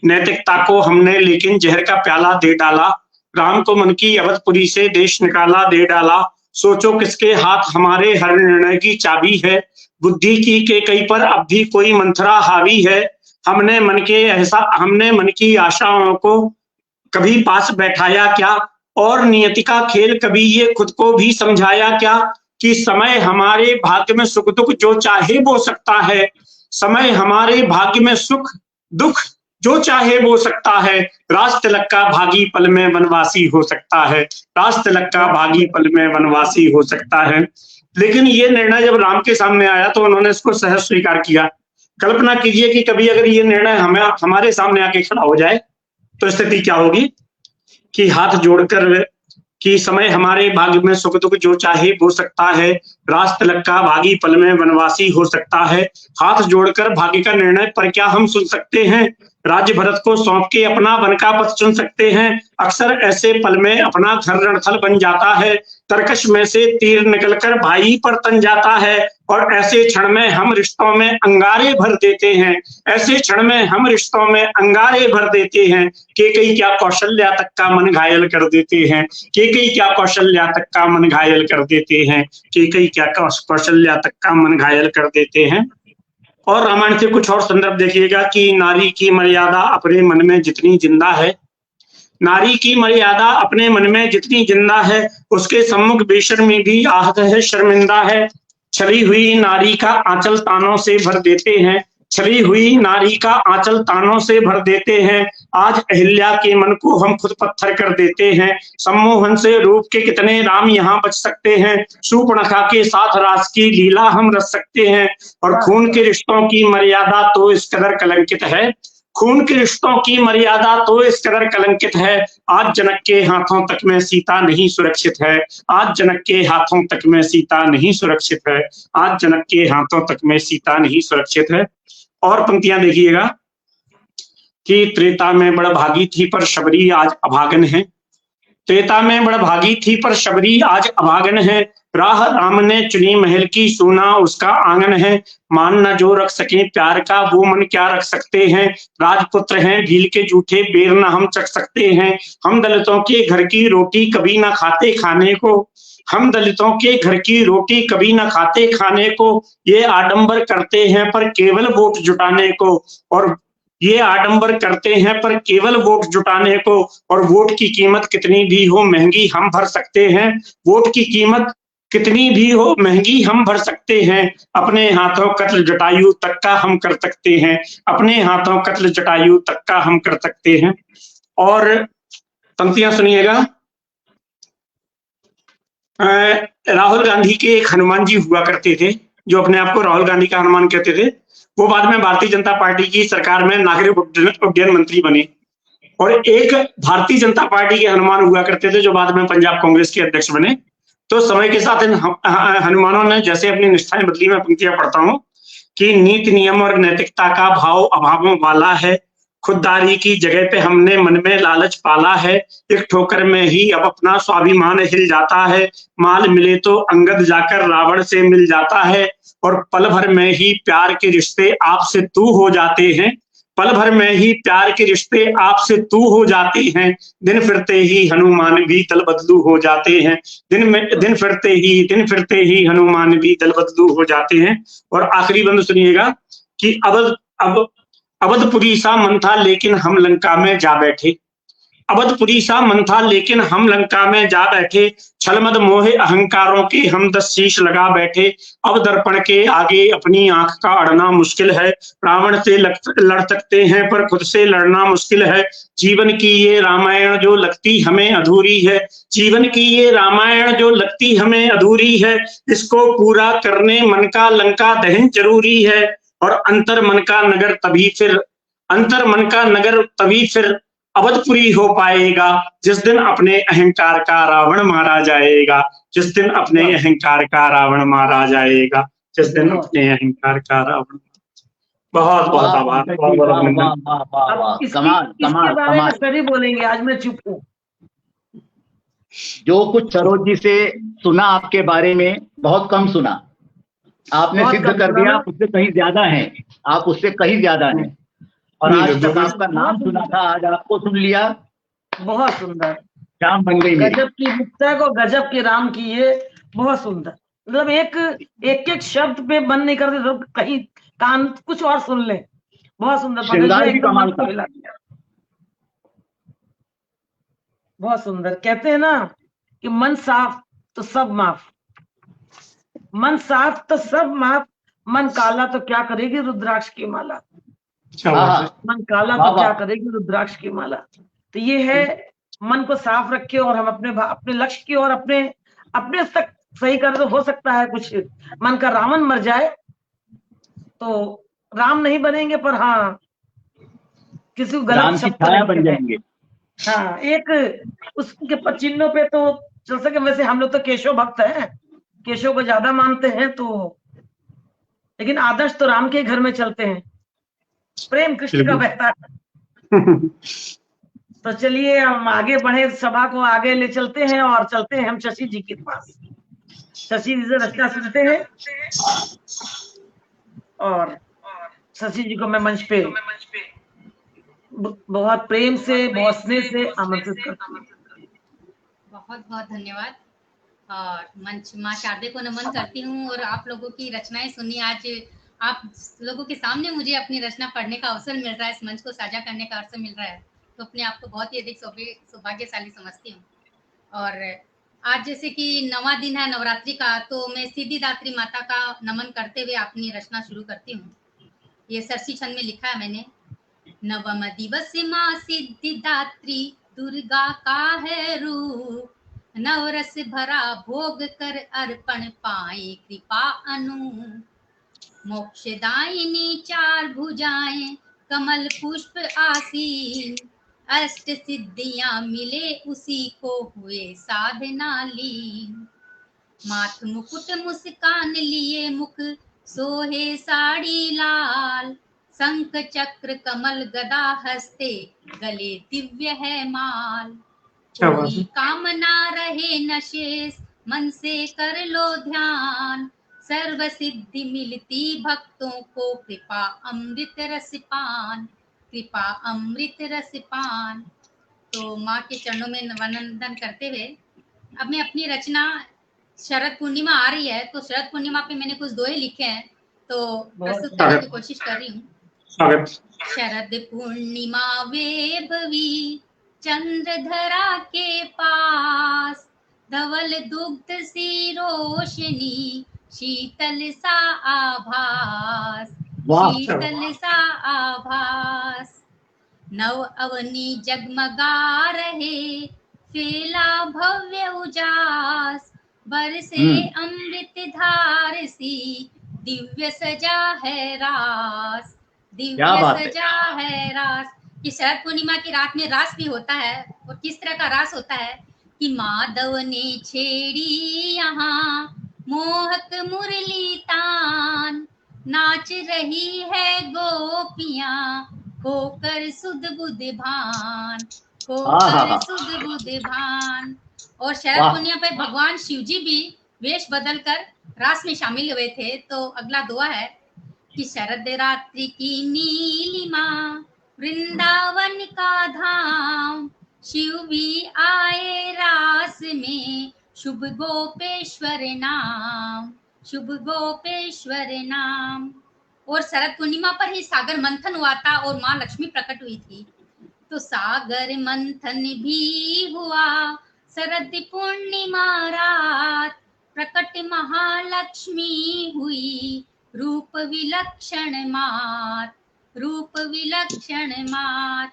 नैतिकता को हमने लेकिन जहर का प्याला दे डाला, राम को मन की अवधपुरी से देश निकाला दे डाला, सोचो किसके हाथ हमारे हर निर्णय की चाबी है, बुद्धि की के कई पर अब भी कोई मंथरा हावी है, हमने मन की आशाओं को कभी पास बैठाया क्या, और नियति का खेल कभी ये खुद को भी समझाया क्या, कि समय हमारे भाग्य में सुख दुख जो चाहे वो सकता है, समय हमारे भाग्य में सुख दुख जो चाहे वो सकता है, राज तिलक का भागी पल में वनवासी हो सकता है, राज तिलक का भागी पल में वनवासी हो सकता है। लेकिन ये निर्णय जब राम के सामने आया तो उन्होंने इसको सहज स्वीकार किया। कल्पना कीजिए कि कभी अगर ये निर्णय हमारे सामने आके खड़ा हो जाए तो स्थिति क्या होगी, कि हाथ जोड़कर कि समय हमारे भाग्य में सुख दुख जो चाहे हो सकता है, राज तिलक का भागी पल में वनवासी हो सकता है, हाथ जोड़कर भाग्य का निर्णय पर क्या हम सुन सकते हैं, राज्य भरत को सौंप के अपना वन का पथ चुन सकते हैं, अक्सर ऐसे पल में अपना घर रणथल बन जाता है, तरकश में से तीर निकलकर भाई पर तन जाता है, और ऐसे क्षण में हम रिश्तों में अंगारे भर देते हैं, ऐसे क्षण में हम रिश्तों में अंगारे भर देते हैं, केकई क्या कौशल्या तक का मन घायल कर देते हैं, केकई क्या कौशल्या तक का मन घायल कर देते हैं, केकई क्या कौशल्या तक का मन घायल कर देते हैं। और रामायण से कुछ और संदर्भ देखिएगा कि नारी की मर्यादा अपने मन में जितनी जिंदा है, नारी की मर्यादा अपने मन में जितनी जिंदा है, उसके सम्मुख बेशर्मी भी आहत है शर्मिंदा है, छली हुई नारी का आंचल तानों से भर देते हैं, छली हुई नारी का आंचल तानों से भर देते हैं, आज अहिल्या के मन को हम खुद पत्थर कर देते हैं। सम्मोहन से रूप के कितने राम यहाँ बच सकते हैं। शूर्पणखा के साथ रास की लीला हम रच सकते हैं। और खून के रिश्तों की मर्यादा तो इस कदर कलंकित है, खून के रिश्तों की मर्यादा तो इस कदर कलंकित है। आज जनक के हाथों तक में सीता नहीं सुरक्षित है। आज जनक के हाथों तक में सीता नहीं सुरक्षित है। आज जनक के हाथों तक में सीता नहीं सुरक्षित है। और पंक्तियां देखिएगा कि त्रेता में बड़भागी थी पर शबरी आज अभागन है। त्रेता में बड़भागी थी पर शबरी आज अभागन है। राह राम ने चुनी महल की सोना उसका आंगन है। मान न जो रख सके प्यार का वो मन क्या रख सकते हैं। राजपुत्र हैं भील के जूठे बेर न हम चख सकते हैं। हम दलितों के घर की रोटी कभी ना खाते खाने को, हम दलितों के घर की रोटी कभी ना खाते खाने को। ये आडंबर करते हैं पर केवल वोट जुटाने को, और ये आडंबर करते हैं पर केवल वोट जुटाने को। और वोट की कीमत कितनी भी हो महंगी हम भर सकते हैं। वोट की कीमत कितनी भी हो महंगी हम भर सकते हैं। अपने हाथों कत्ल जटायु तक का हम कर सकते हैं। अपने हाथों कत्ल जटायु तक का हम कर सकते हैं। और पंक्तियां सुनिएगा। राहुल गांधी के एक हनुमान जी हुआ करते थे, जो अपने आप को राहुल गांधी का हनुमान कहते थे। वो बाद में भारतीय जनता पार्टी की सरकार में नागरिक उड्डयन मंत्री बने। और एक भारतीय जनता पार्टी के हनुमान हुआ करते थे, जो बाद में पंजाब कांग्रेस के अध्यक्ष बने। तो समय के साथ इन हनुमानों ने जैसे अपनी निष्ठाएं बदली, मैं पंक्तियां पढ़ता हूं कि नीति नियम और नैतिकता का भाव अभावों वाला है। खुददारी की जगह पे हमने मन में लालच पाला है। एक ठोकर में ही अब अपना स्वाभिमान हिल जाता है। माल मिले तो अंगद जाकर रावण से मिल जाता है। और पल भर में ही प्यार के रिश्ते आपसे तू हो जाते हैं। पल भर में ही प्यार के रिश्ते आपसे तू हो जाते हैं। दिन फिरते ही हनुमान भी दल बदलू हो जाते हैं। दिन फिरते ही हनुमान भी दल बदलू हो जाते हैं। और आखिरी बंद सुनिएगा कि अवधपुरी सा मन था लेकिन हम लंका में जा बैठे। अवधपुरी सा मन था लेकिन हम लंका में जा बैठे। छलमद मोहे अहंकारों के हम 10 शीश लगा बैठे। अब दर्पण के आगे अपनी आंख का अड़ना मुश्किल है। रावण से लड़ सकते हैं पर खुद से लड़ना मुश्किल है। जीवन की ये रामायण जो लगती हमें अधूरी है। जीवन की ये रामायण जो लगती हमें अधूरी है। इसको पूरा करने मन का लंका दहन जरूरी है। और अंतर मन का नगर तभी फिर अवधपुरी हो पाएगा, जिस दिन अपने अहंकार का रावण मारा जाएगा। जिस दिन अपने अहंकार का रावण मारा जाएगा। जिस दिन अपने अहंकार का रावण। बहुत बहुत आभार। इसके बारे में सभी बोलेंगे, आज मैं चुप हूँ। जो कुछ सरोज जी से सुना आपके बारे में, बहुत कम सुना। आपने सिद्ध कर दिया आप उससे कहीं ज्यादा हैं। आप उससे कहीं ज्यादा हैं। और आज तक आपका नाम सुना था, आज आपको सुन लिया। बहुत सुंदर शाम बन गई। गजब की मुक्तक और गजब की राम की, ये बहुत सुंदर। मतलब एक शब्द पे बंद नहीं करते तो कहीं कान कुछ और सुन ले। बहुत सुंदर। कमाल का। बहुत सुंदर। कहते हैं ना कि मन साफ तो सब माफ, मन साफ तो सब माफ, मन काला तो क्या करेगी रुद्राक्ष की माला। मन काला तो क्या करेगी रुद्राक्ष की माला। तो ये है, मन को साफ रखे और हम अपने लक्ष्य की और अपने तक सही कर। तो हो सकता है कुछ मन का रावण मर जाए तो राम नहीं बनेंगे, पर हाँ किसी को गलत शब्द बन जाएंगे। हाँ, एक उसके चिन्हों पे तो चल सके। वैसे हम लोग तो केशव भक्त हैं, केशव को ज्यादा मानते हैं, तो लेकिन आदर्श तो राम के घर में चलते हैं। प्रेम कृष्ण का बहता है। तो चलिए हम आगे बढ़े, सभा को आगे ले चलते हैं और चलते हैं हम शशि जी के पास। शशि जी से रचना सुनते हैं और शशि जी को मैं मंच पे बहुत प्रेम से, बहुत स्नेह से आमंत्रित करती हूँ। बहुत बहुत धन्यवाद। और मंच माँ शारदे को नमन करती हूँ। और आप लोगों की रचनाएं सुनी, आज आप लोगों के सामने मुझे अपनी रचना पढ़ने का अवसर मिल रहा है, इस मंच को साझा करने का अवसर मिल रहा है, तो अपने आप को बहुत ही अधिक सौभाग्यशाली समझती हूँ। और आज जैसे कि 9वां दिन है नवरात्रि का, तो मैं सिद्धिदात्री माता का नमन करते हुए अपनी रचना शुरू करती हूँ। ये सरसी छंद में लिखा है मैंने। नवम दिवस माँ सिद्धिदात्री दुर्गा का है रूप, नवरस भरा भोग कर अर्पण पाए कृपा अनु। मोक्षदायिनी चार भुजाएं कमल पुष्प आसीन, अष्ट सिद्धियां मिले उसी को हुए साधना लीन। माथ मुकुट मुस्कान लिए मुख सोहे साड़ी लाल, शंख चक्र कमल गदा हस्ते गले दिव्य है माल। क्या बात कोई है। कामना रहे न शेष मन से कर लो ध्यान, सर्व सिद्धि मिलती भक्तों को कृपा अमृत रस पान, कृपा अमृत रस पान। तो माँ के चरणों में वंदन करते हुए अब मैं अपनी रचना, शरद पूर्णिमा आ रही है तो शरद पूर्णिमा पे मैंने कुछ दोहे लिखे हैं तो प्रस्तुत करने की कोशिश कर रही हूँ। स्वागत। शरद पूर्णिमा वैभवी चंद्रधरा के पास, धवल दुग्ध सी रोशनी शीतल सा आभास, वाह शीतल सा आभास। नव अवनी जगमगा रहे फैला भव्य उजास, बरसे अमृत धार सी दिव्य सजा है रास, क्या दिव्य बात है। सजा है रास। कि शरद पूर्णिमा की रात में रास भी होता है और किस तरह का रास होता है कि माधव ने छेड़ी यहाँ मोहक मुरली तान, नाच रही है गोपियां होकर सुध बुध भान, होकर सुध बुध भान। और शरद वाह। पूर्णिमा पर भगवान शिव जी भी वेश बदलकर रास में शामिल हुए थे। तो अगला दुआ है कि शरद रात्रि की नीलिमा वृंदावन का धाम, शिव भी आए रास में शुभ गोपेश्वर नाम, शुभ गोपेश्वर नाम। और शरद पूर्णिमा पर ही सागर मंथन हुआ था और माँ लक्ष्मी प्रकट हुई थी। तो सागर मंथन भी हुआ शरद पूर्णिमा रात, प्रकट महालक्ष्मी हुई रूप विलक्षण मात, रूप विलक्षण मात।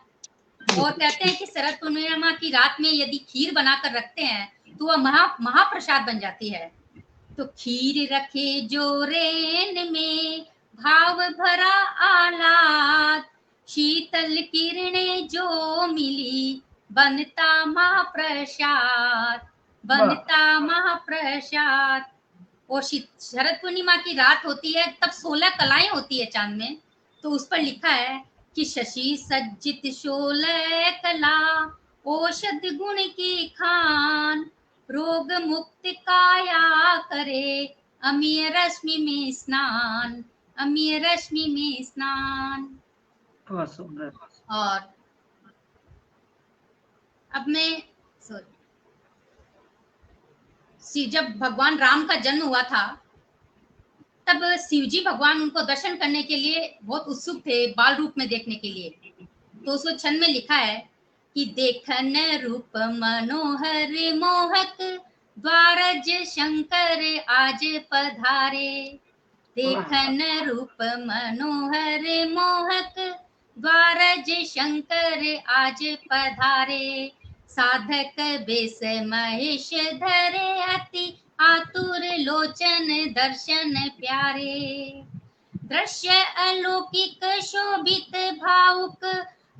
और कहते हैं कि शरद पूर्णिमा की रात में यदि खीर बनाकर रखते हैं तो वह महाप्रसाद बन जाती है। तो खीर रखे जो रेन में भाव भरा आलाद, शीतल किरणें जो मिली बनता महाप्रसाद, बनता महाप्रसाद। और शरद पूर्णिमा की रात होती है तब 16 कलाएं होती है चांद में। तो उस पर लिखा है कि शशि सज्जित 16 कला औषध गुण की खान, रोग मुक्त काया करे अमीय रश्मि में स्नान, अमीय रश्मि में स्नान। बहुत सुंदर। और अब मैं जब भगवान राम का जन्म हुआ था तब शिवजी भगवान उनको दर्शन करने के लिए बहुत उत्सुक थे, बाल रूप में देखने के लिए। तो उस छंद में लिखा है कि देखन रूप मनोहर मोहक, द्वारज शंकर आज पधारे। देखन रूप मनोहर मोहक, द्वारज शंकर आज पधारे। साधक बेस महेश धरे अति आतुर लोचन दर्शन प्यारे। दृश्य अलौकिक शोभित भावुक,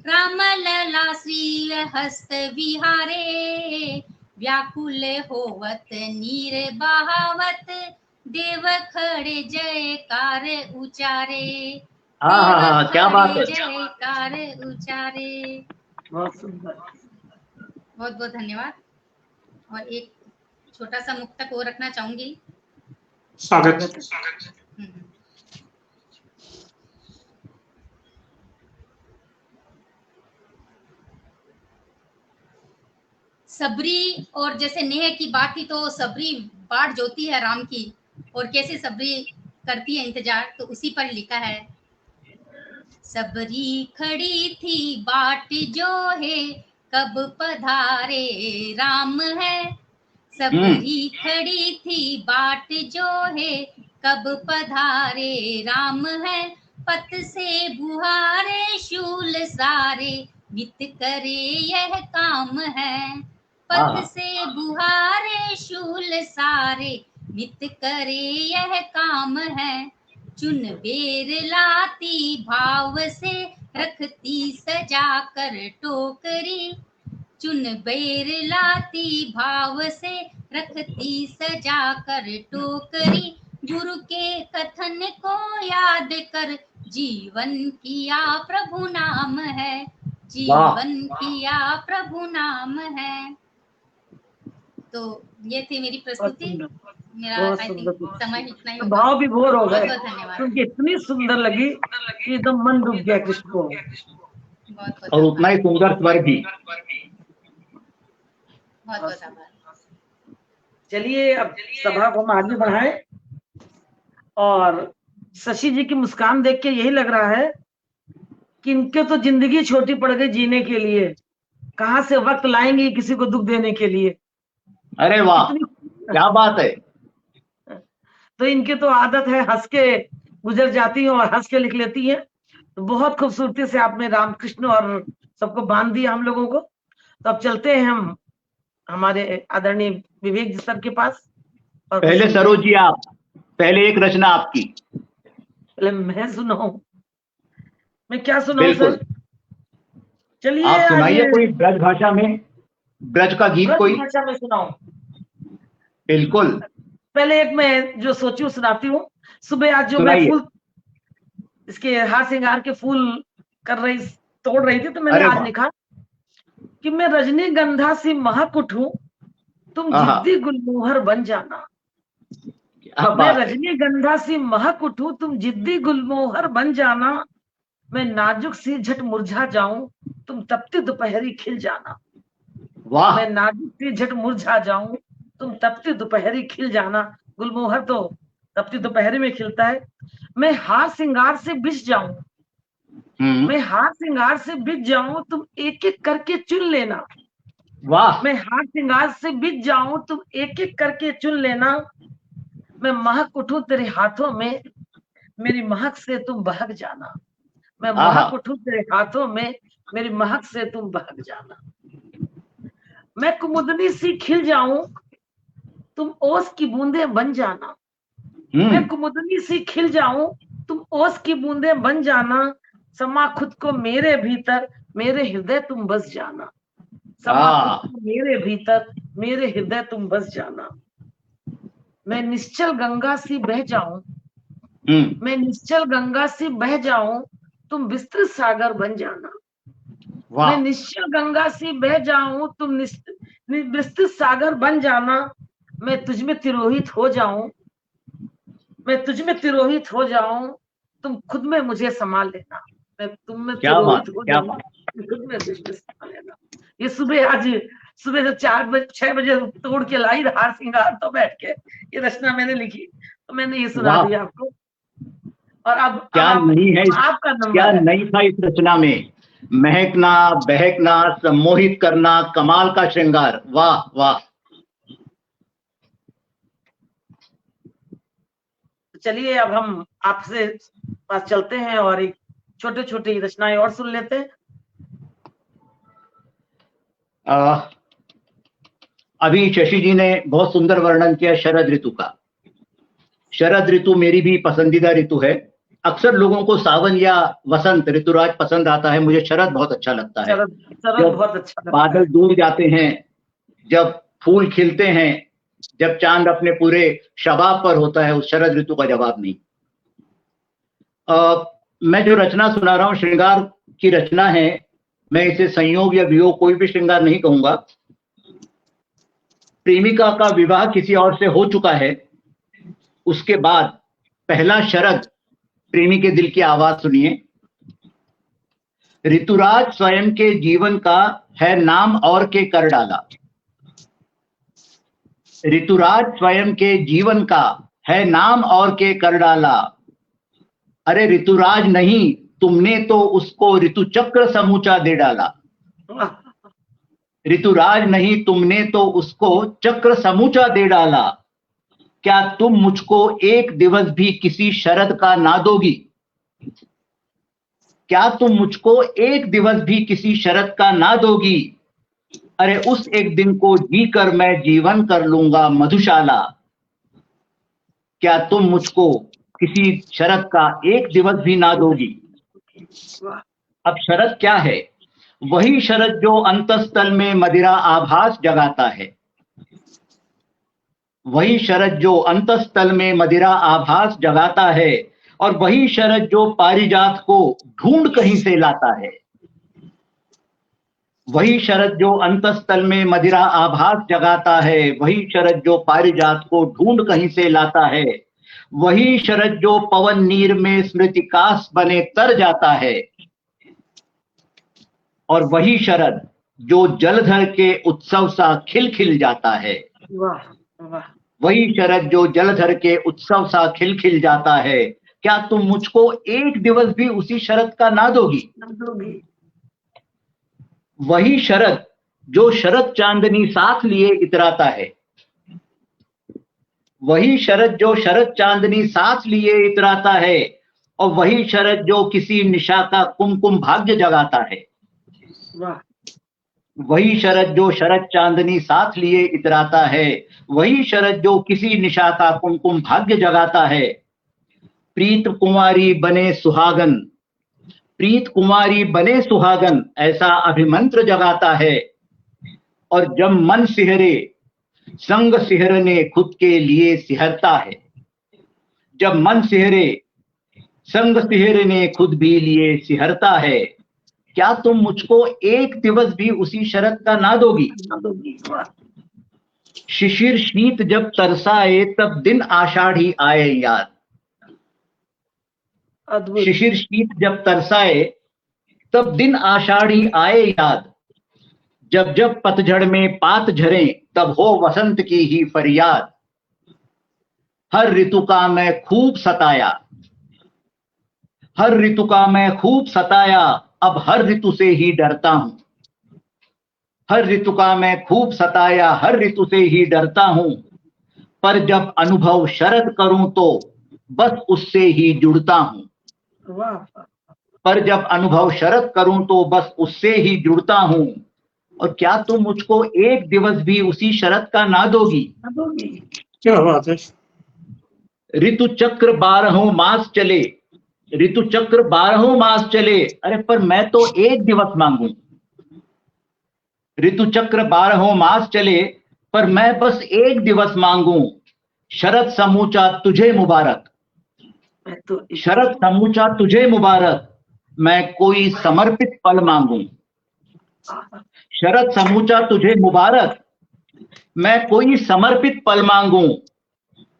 राम लला श्री हस्त विहारे। व्याकुल होवत नीर बहावत, देव खड़े जयकार उचारे, क्या बात है। जयकार उचारे। बहुत सुंदर। बहुत बहुत धन्यवाद। और एक छोटा सा मुक्तक और रखना चाहूंगी। स्वागत। सबरी, और जैसे नेह की बात थी तो सबरी बाट जोती है राम की और कैसे सबरी करती है इंतजार, तो उसी पर लिखा है सबरी खड़ी थी बाट जो है कब पधारे राम है। सबरी खड़ी थी बाट जो है कब पधारे राम है। पत से बुहारे शूल सारे, नित करे यह काम है। पत से बुहारे शूल सारे, नित करे यह काम है। चुन बेर लाती भाव से, रखती सजा कर टोकरी। चुन बेर लाती भाव से, रखती सजा कर टोकरी। गुरु के कथन को याद कर, जीवन किया प्रभु नाम है। जीवन किया प्रभु नाम है। तो ये थी मेरी प्रस्तुति। मेरा आई थिंक समय इतना ही होगा। भाव भी भोर हो गए, बहुत धन्यवाद। क्योंकि इतनी सुंदर लगी कि एकदम मन डूब गया कृष्ण को। बहुत और उतना ही सुंदर स्वर भी। बहुत बहुत आभार। चलिए अब सभा को हम आगे बढ़ाएं। और शशि जी की मुस्कान देख के यही लग रहा है कि इनके तो जिंदगी छोटी पड़ गई जीने के लिए, कहाँ से वक्त लाएंगे किसी को दुख देने के लिए। अरे वाह, क्या बात है। तो इनकी तो आदत है हंस के गुजर जाती है और हंस के लिख लेती है। तो बहुत खूबसूरती से आपने रामकृष्ण और सबको बांध दिया हम लोगों को। तो अब चलते हैं हम हमारे आदरणीय विवेक जी सर के पास। और पहले सरोज जी, आप पहले एक रचना आपकी। पहले मैं सुनाऊं? मैं क्या सुनाऊं सर? चलिए आप सुनाइए कोई ब्रज भाषा में, ब्रज का गीत कोई भाषा में सुनाऊं। बिल्कुल। पहले एक मैं जो सोची हूँ सुनाती हूँ। सुबह आज जो मैं फूल, इसके हार श्रृंगार के फूल तोड़ रही थी, तो मैंने आज लिखा कि मैं रजनीगंधा सी महक उठूं, तुम जिद्दी गुलमोहर बन जाना। मैं रजनीगंधा सी महक उठूं, तुम जिद्दी गुलमोहर बन जाना। मैं नाजुक सी झट मुरझा जाऊं, तुम तपती दोपहरी खिल जाना। वाह। मैं नाजुक सी झट मुरझा जाऊं, तुम तपती दोपहरी खिल जाना। गुलमोहर तो तपती दोपहरी में खिलता है। मैं हार श्रृंगार से बिछ जाऊं, मैं हार श्रृंगार से बिछ जाऊं, तुम एक एक करके चुन लेना। वाह। मैं हार श्रृंगार से बिछ जाऊं, तुम एक एक करके चुन लेना। मैं महक उठूं तेरे हाथों में, मेरी महक से तुम बहक जाना। मैं महक उठूं तेरे हाथों में, मेरी महक से तुम बहक जाना। मैं कुमुदनी सी खिल जाऊं, तुम ओस की बूंदे बन जाना। मैं कुमुदनी सी खिल जाऊं, तुम ओस की बूंदे बन जाना। समा खुद को मेरे भीतर, मेरे हृदय तुम बस जाना। समा खुद को मेरे भीतर, मेरे हृदय तुम बस जाना। मैं निश्चल गंगा सी बह जाऊं, मैं निश्चल गंगा सी बह जाऊं, तुम विस्तृत सागर बन जाना। मैं निश्चल गंगा सी बह जाऊं, तुम विस्तृत सागर बन जाना। मैं तुझ में तिरोहित हो जाऊं, मैं तुझ में तिरोहित हो जाऊं, तुम खुद में मुझे संभाल लेना। मैं तुम में तिरोहित हो जाऊं, खुद में मुझे संभाल लेना। ये सुबह आज सुबह से 6 बजे तोड़ के लाई हार श्रृंगार, तो बैठ के ये रचना मैंने लिखी, तो मैंने ये सुना दिया आपको। और अब क्या नहीं है, आपका नंबर क्या नहीं था इस रचना में? महकना, बहकना, सम्मोहित करना, कमाल का श्रृंगार। वाह वाह। चलिए अब हम आपसे पास चलते हैं और एक छोटे छोटे रचनाएं और सुन लेते हैं। अभी शशि जी ने बहुत सुंदर वर्णन किया शरद ऋतु का। शरद ऋतु मेरी भी पसंदीदा ऋतु है। अक्सर लोगों को सावन या वसंत ऋतुराज पसंद आता है, मुझे शरद बहुत अच्छा लगता है। शरद बहुत अच्छा लगता है। बादल दूर जाते हैं, जब फूल खिलते हैं, जब चांद अपने पूरे शबाब पर होता है, उस शरद ऋतु का जवाब नहीं। मैं जो रचना सुना रहा हूँ श्रृंगार की रचना है। मैं इसे संयोग या वियोग कोई भी श्रृंगार नहीं कहूंगा। प्रेमिका का विवाह किसी और से हो चुका है, उसके बाद पहला शरद प्रेमी के दिल की आवाज सुनिए। ऋतुराज स्वयं के जीवन का है नाम और के कर डाला। ऋतुराज स्वयं के जीवन का है नाम और के कर डाला। अरे ऋतुराज नहीं, तुमने तो उसको ऋतु चक्र समूचा दे डाला। ऋतुराज नहीं, तुमने तो उसको चक्र समूचा दे डाला। क्या तुम मुझको एक दिवस भी किसी शरद का ना दोगी? क्या तुम मुझको एक दिवस भी किसी शरत का ना दोगी? अरे उस एक दिन को जीकर मैं जीवन कर लूंगा मधुशाला। क्या तुम मुझको किसी शरत का एक दिवस भी ना दोगी? अब शरत क्या है? वही शरत जो अंतस्थल में मदिरा आभास जगाता है, वही शरत जो अंतस्थल में मदिरा आभास जगाता है, और वही शरत जो पारिजात को ढूंढ कहीं से लाता है, वही शरत जो अंतस्थल में मदिरा आभास जगाता है, वही शरत जो पारिजात को ढूंढ कहीं से लाता है, वही शरत जो पवन नीर में स्मृतिकास बने तर जाता है, और वही शरद जो जलधर के उत्सव सा खिल खिल जाता है। वही शरद जो जलधर के उत्सव सा खिल खिल जाता है। क्या तुम मुझको एक दिवस भी उसी शरद का ना दोगी? वही शरद जो शरद चांदनी साथ लिए इतराता है, वही शरद जो शरद चांदनी साथ लिए इतराता है, और वही शरद जो किसी निशा का कुमकुम भाग्य जगाता है। वही शरद जो शरद चांदनी साथ लिए इतराता है, वही शरद जो किसी निशा का कुमकुम भाग्य जगाता है। प्रीत कुमारी बने सुहागन, प्रीत कुमारी बने सुहागन, ऐसा अभिमंत्र जगाता है। और जब मन सिहरे संग सिहरने खुद के लिए सिहरता है, जब मन सिहरे संग सिहरने खुद भी लिए सिहरता है। क्या तुम मुझको एक दिवस भी उसी शरत का ना दोगी? शिशिर शीत जब तरसाए तब दिन आषाढ़ी आए याद, शिशिर शीत जब तरसाए तब दिन आषाढ़ी आए याद। जब जब पतझड़ में पात झरे तब हो वसंत की ही फरियाद। हर ऋतु का मैं खूब सताया, हर ऋतु का मैं खूब सताया, अब हर ऋतु से ही डरता हूं। हर ऋतु का मैं खूब सताया, हर ऋतु से ही डरता हूं। पर जब अनुभव शरद करूं तो बस उससे ही जुड़ता हूं। पर जब अनुभव शरद करूं तो बस उससे ही जुड़ता हूं। और क्या तुम मुझको एक दिवस भी उसी शरद का ना दोगी? क्या बात है। ऋतु चक्र 12 मास चले, ऋतु चक्र 12 मास चले, अरे पर मैं तो एक दिवस मांगू। ऋतु चक्र 12 मास चले, पर मैं बस एक दिवस मांगू। शरद समूचा तुझे मुबारक, शरद समूचा तुझे मुबारक, मैं कोई समर्पित पल मांगू। शरद समूचा तुझे मुबारक, मैं कोई समर्पित पल मांगू।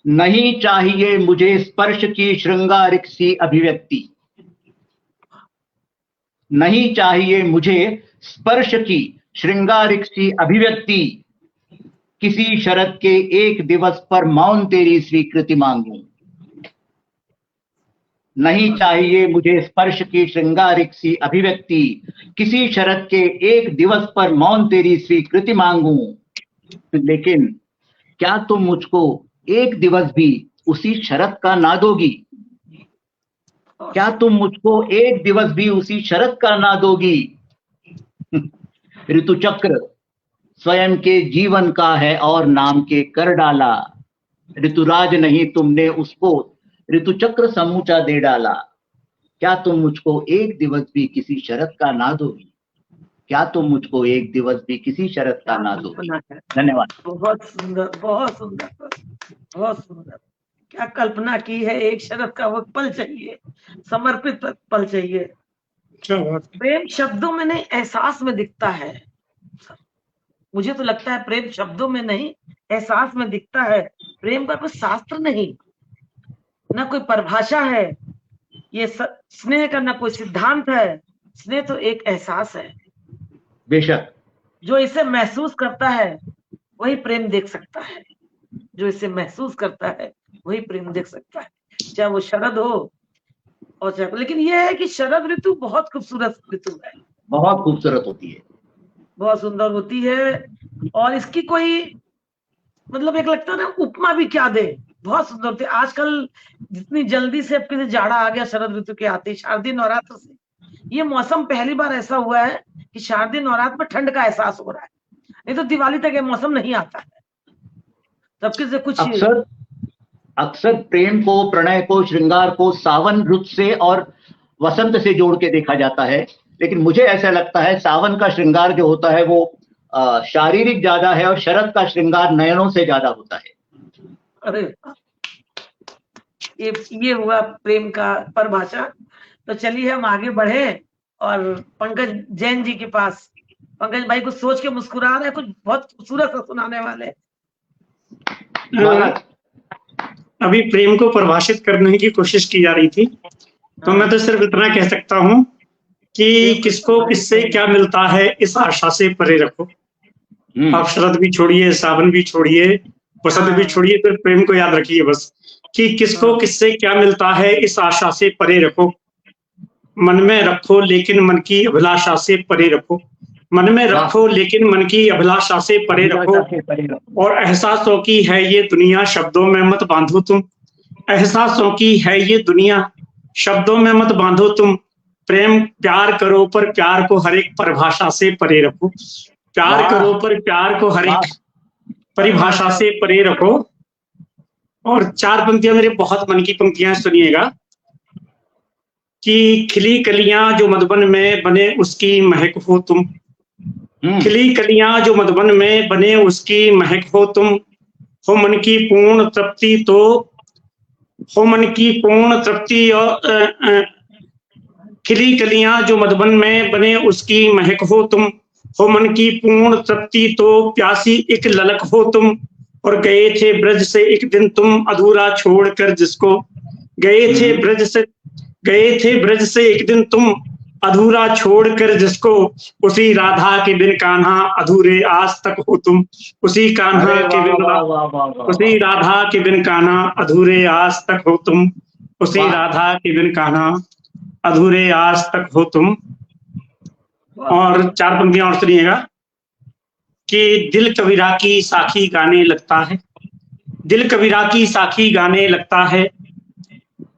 नहीं चाहिए मुझे स्पर्श की श्रृंगारिक सी अभिव्यक्ति, नहीं चाहिए मुझे स्पर्श की श्रृंगारिक सी अभिव्यक्ति। किसी शरद के एक दिवस पर मौन तेरी स्वीकृति मांगू। नहीं चाहिए मुझे स्पर्श की श्रृंगारिक सी अभिव्यक्ति, किसी शरद के एक दिवस पर मौन तेरी स्वीकृति मांगू। लेकिन क्या तुम मुझको एक दिवस भी उसी शरद का ना दोगी? क्या तुम मुझको एक दिवस भी उसी शरद का ना दोगी? ऋतु चक्र स्वयं के जीवन का है और नाम के कर डाला। ऋतुराज नहीं तुमने उसको ऋतु चक्र समूचा दे डाला। क्या तुम मुझको एक दिवस भी किसी शरद का ना दोगी? क्या तुम मुझको एक दिवस भी किसी शरद का ना दोगी? धन्यवाद। बहुत सुंदर, बहुत सुंदर, बहुत सुंदर। क्या कल्पना की है, एक शरद का वो पल चाहिए, समर्पित पल चाहिए। प्रेम शब्दों में नहीं, एहसास में दिखता है। मुझे तो लगता है प्रेम शब्दों में नहीं, एहसास में दिखता है। प्रेम का कोई शास्त्र नहीं, ना कोई परिभाषा है। ये स्नेह का ना कोई सिद्धांत है। स्नेह तो एक एहसास है। बेशक जो इसे महसूस करता है वही प्रेम देख सकता है, जो इसे महसूस करता है वही प्रेम देख सकता है, चाहे वो शरद हो और चाहे। लेकिन ये है कि शरद ऋतु बहुत खूबसूरत ऋतु है, बहुत खूबसूरत होती है, बहुत सुंदर होती है। और इसकी कोई मतलब एक लगता है ना उपमा भी क्या दे, बहुत सुंदर होती है। आजकल जितनी जल्दी से अब किसी जाड़ा आ गया शरद ऋतु के आते, शारदीय नवरात्र से ये मौसम पहली बार ऐसा हुआ है कि शारदीय नवरात्र में ठंड का एहसास हो रहा है, नहीं तो दिवाली तक ये मौसम नहीं आता है। सबके से कुछ अक्सर प्रेम को, प्रणय को, श्रृंगार को सावन रुत से और वसंत से जोड़ के देखा जाता है, लेकिन मुझे ऐसा लगता है सावन का श्रृंगार जो होता है वो शारीरिक ज्यादा है और शरद का श्रृंगार नयनों से ज्यादा होता है। अरे ये हुआ प्रेम का परिभाषा। तो चलिए हम आगे बढ़े और पंकज जैन जी के पास। पंकज भाई कुछ सोच के मुस्कुरा रहे हैं, कुछ बहुत खूबसूरत सा सुनाने वाले। अभी प्रेम को परिभाषित करने की कोशिश की जा रही थी, तो मैं तो सिर्फ इतना कह सकता हूँ कि किसको किससे क्या मिलता है इस आशा से परे रखो। आप शरद भी छोड़िए, सावन भी छोड़िए, वसंत भी छोड़िए, फिर प्रेम को याद रखिए बस कि किसको किससे क्या मिलता है इस आशा से परे रखो। मन में रखो लेकिन मन की अभिलाषा से परे रखो। मन में रखो लेकिन मन की अभिलाषा से परे रखो। और एहसासों की है ये दुनिया, शब्दों में मत बांधो तुम। एहसासों की है ये दुनिया, शब्दों में मत बांधो तुम। प्रेम प्यार करो पर प्यार को हर एक परिभाषा से परे रखो। प्यार करो पर प्यार को हर एक परिभाषा से परे रखो। और 4 पंक्तियां मेरे बहुत मन की पंक्तियां, सुनिएगा कि खिली कलियां जो मधुबन में बने उसकी महक हो तुम। खिली कलियां जो मधुबन में बने उसकी महक हो तुम। हो मन की पूर्ण तृप्ति तो, हो मन की पूर्ण तृप्ति और खिली कलियां जो मधुबन में बने उसकी महक हो तुम। हो मन की पूर्ण तृप्ति तो प्यासी एक ललक हो तुम। और गए थे ब्रज से एक दिन तुम अधूरा छोड़कर जिसको। गए थे ब्रज से एक दिन तुम अधूरा छोड़कर जिसको। उसी राधा के बिन कान्हा अधूरे आज तक हो तुम। उसी कान्हा के बिन, उसी राधा के बिन कान्हा अधूरे आज तक हो तुम। उसी राधा के बिन कान्हा अधूरे आज तक हो तुम। और 4 पंक्तियां और सुनिएगा कि दिल कबीरा की साखी गाने लगता है। दिल कबीरा की साखी गाने लगता है।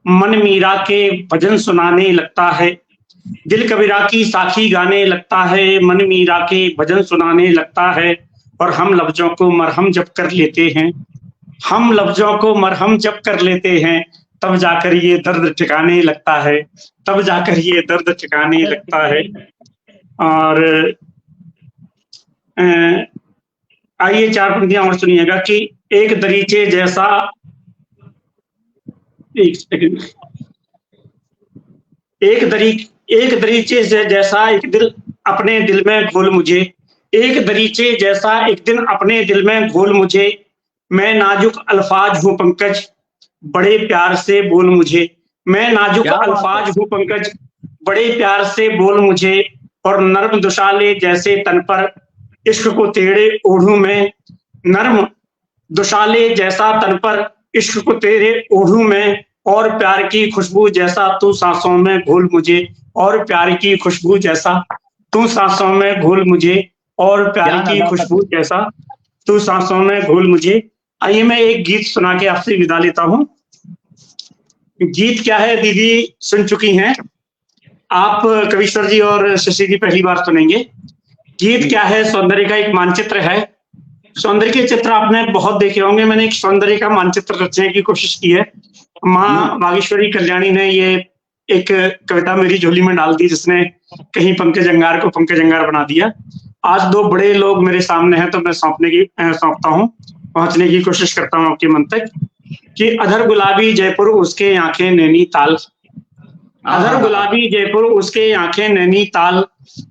मन मीरा के भजन सुनाने लगता है। दिल कबीरा की साखी गाने लगता है। मन मीरा के भजन सुनाने लगता है। और हम लफ्जों को मरहम जब कर लेते हैं, हम लफ्जों को मरहम जब कर लेते हैं, तब जाकर ये दर्द ठिकाने लगता है। तब जाकर ये दर्द ठिकाने लगता है। और आइए 4 पंक्तियां और सुनिएगा कि एक दरीचे जैसा, एक दरीचे से जैसा एक दिल अपने दिल में घोल मुझे। एक दरीचे जैसा एक दिन अपने दिल में घोल मुझे। मैं नाजुक अल्फाज हूँ पंकज, बड़े प्यार से बोल मुझे। मैं नाजुक अल्फाज हूँ पंकज, बड़े प्यार से बोल मुझे। और नर्म दुशाले जैसे तन पर इश्क को तेरे ओढ़ूं में। नर्म दुशाले जैसा तन पर इश्क को तेरे ओढ़ूं में। और प्यार की खुशबू जैसा तू सांसों में घोल मुझे। और प्यार की खुशबू जैसा तू सांसों में घोल मुझे। और प्यार की खुशबू जैसा तू सांसों में घोल मुझे। आइए मैं एक गीत सुना के आपसे विदा लेता हूँ। गीत क्या है दीदी सुन चुकी हैं आप, कविश्वर जी और शशि जी पहली बार सुनेंगे। गीत क्या है, सौंदर्य का एक मानचित्र है। सौंदर्य के चित्र आपने बहुत देखे होंगे, मैंने एक सौंदर्य का मानचित्र रचने की कोशिश की है। माँ बागेश्वरी कल्याणी ने ये एक कविता मेरी झोली में डाल दी, जिसने कहीं पंकज अंगार को पंकज अंगार बना दिया। आज 2 बड़े लोग मेरे सामने हैं, तो मैं सौंपता हूँ, पहुंचने की कोशिश करता हूँ आपके मन तक। कि अधर गुलाबी जयपुर उसके आंखें नैनीताल। अधर गुलाबी जयपुर उसके आंखें नैनीताल।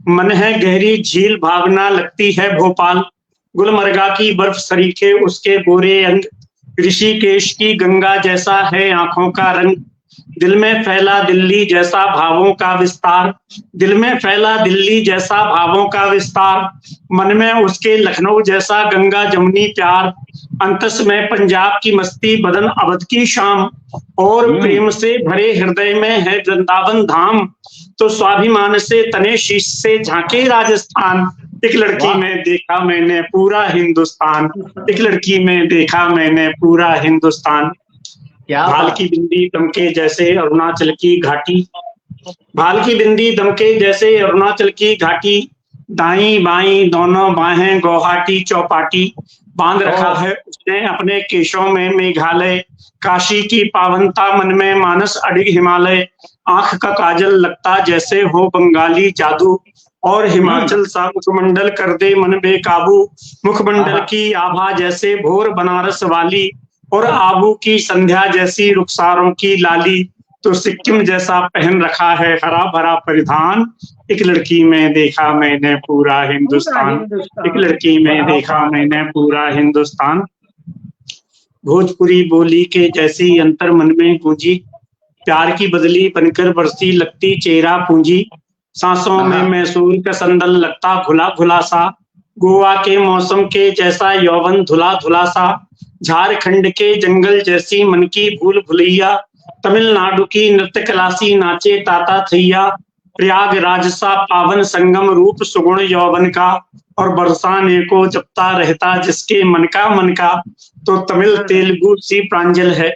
मन है गहरी झील भावना लगती है भोपाल। गुलमर्गा की बर्फ सरीखे उसके गोरे अंग। ऋषिकेश की गंगा जैसा है आंखों का रंग। दिल में फैला दिल्ली जैसा भावों का विस्तार। दिल में फैला दिल्ली जैसा भावों का विस्तार। मन में उसके लखनऊ जैसा गंगा जमुनी प्यार। अंतस में पंजाब की मस्ती बदन अवध की शाम। और प्रेम से भरे हृदय में है वृंदावन धाम। तो स्वाभिमान से तने शीश से झांके राजस्थान। एक लड़की में देखा मैंने पूरा हिंदुस्तान। एक लड़की में देखा मैंने पूरा हिंदुस्तान। भाल की बिंदी दमके जैसे अरुणाचल की घाटी। भाल की बिंदी दमके जैसे अरुणाचल की घाटी, दाई बाई दोनों बाहें गुवाहाटी चौपाटी, बांध रखा है उसने अपने केशों में मेघालय, काशी की पावनता मन में मानस अडिग हिमालय, आंख का काजल लगता जैसे हो बंगाली जादू, और हिमाचल सा मुखमंडल कर दे मन बेकाबू, मुखमंडल की आभा जैसे भोर बनारस वाली, और आबू की संध्या जैसी रुखसारों की लाली, तो सिक्किम जैसा पहन रखा है हरा भरा परिधान, एक लड़की में देखा मैंने पूरा हिंदुस्तान, एक लड़की में देखा मैंने पूरा हिंदुस्तान। भोजपुरी बोली के जैसी अंतर मन में गूंजी, प्यार की बदली बनकर बरसी लगती चेहरा पूंजी, सांसों में मैसूर का संदल लगता घुला घुला सा, गोवा के मौसम के जैसा यौवन धुला धुला सा, झारखंड के जंगल जैसी मन की भूल भुलैया, तमिलनाडु की नृत्य कलासी नाचे ताता थैया, प्रयागराज सा पावन संगम रूप सुगुण यौवन का, और बरसाने को जपता रहता जिसके मन का, तो तमिल तेलुगु सी प्रांजल है,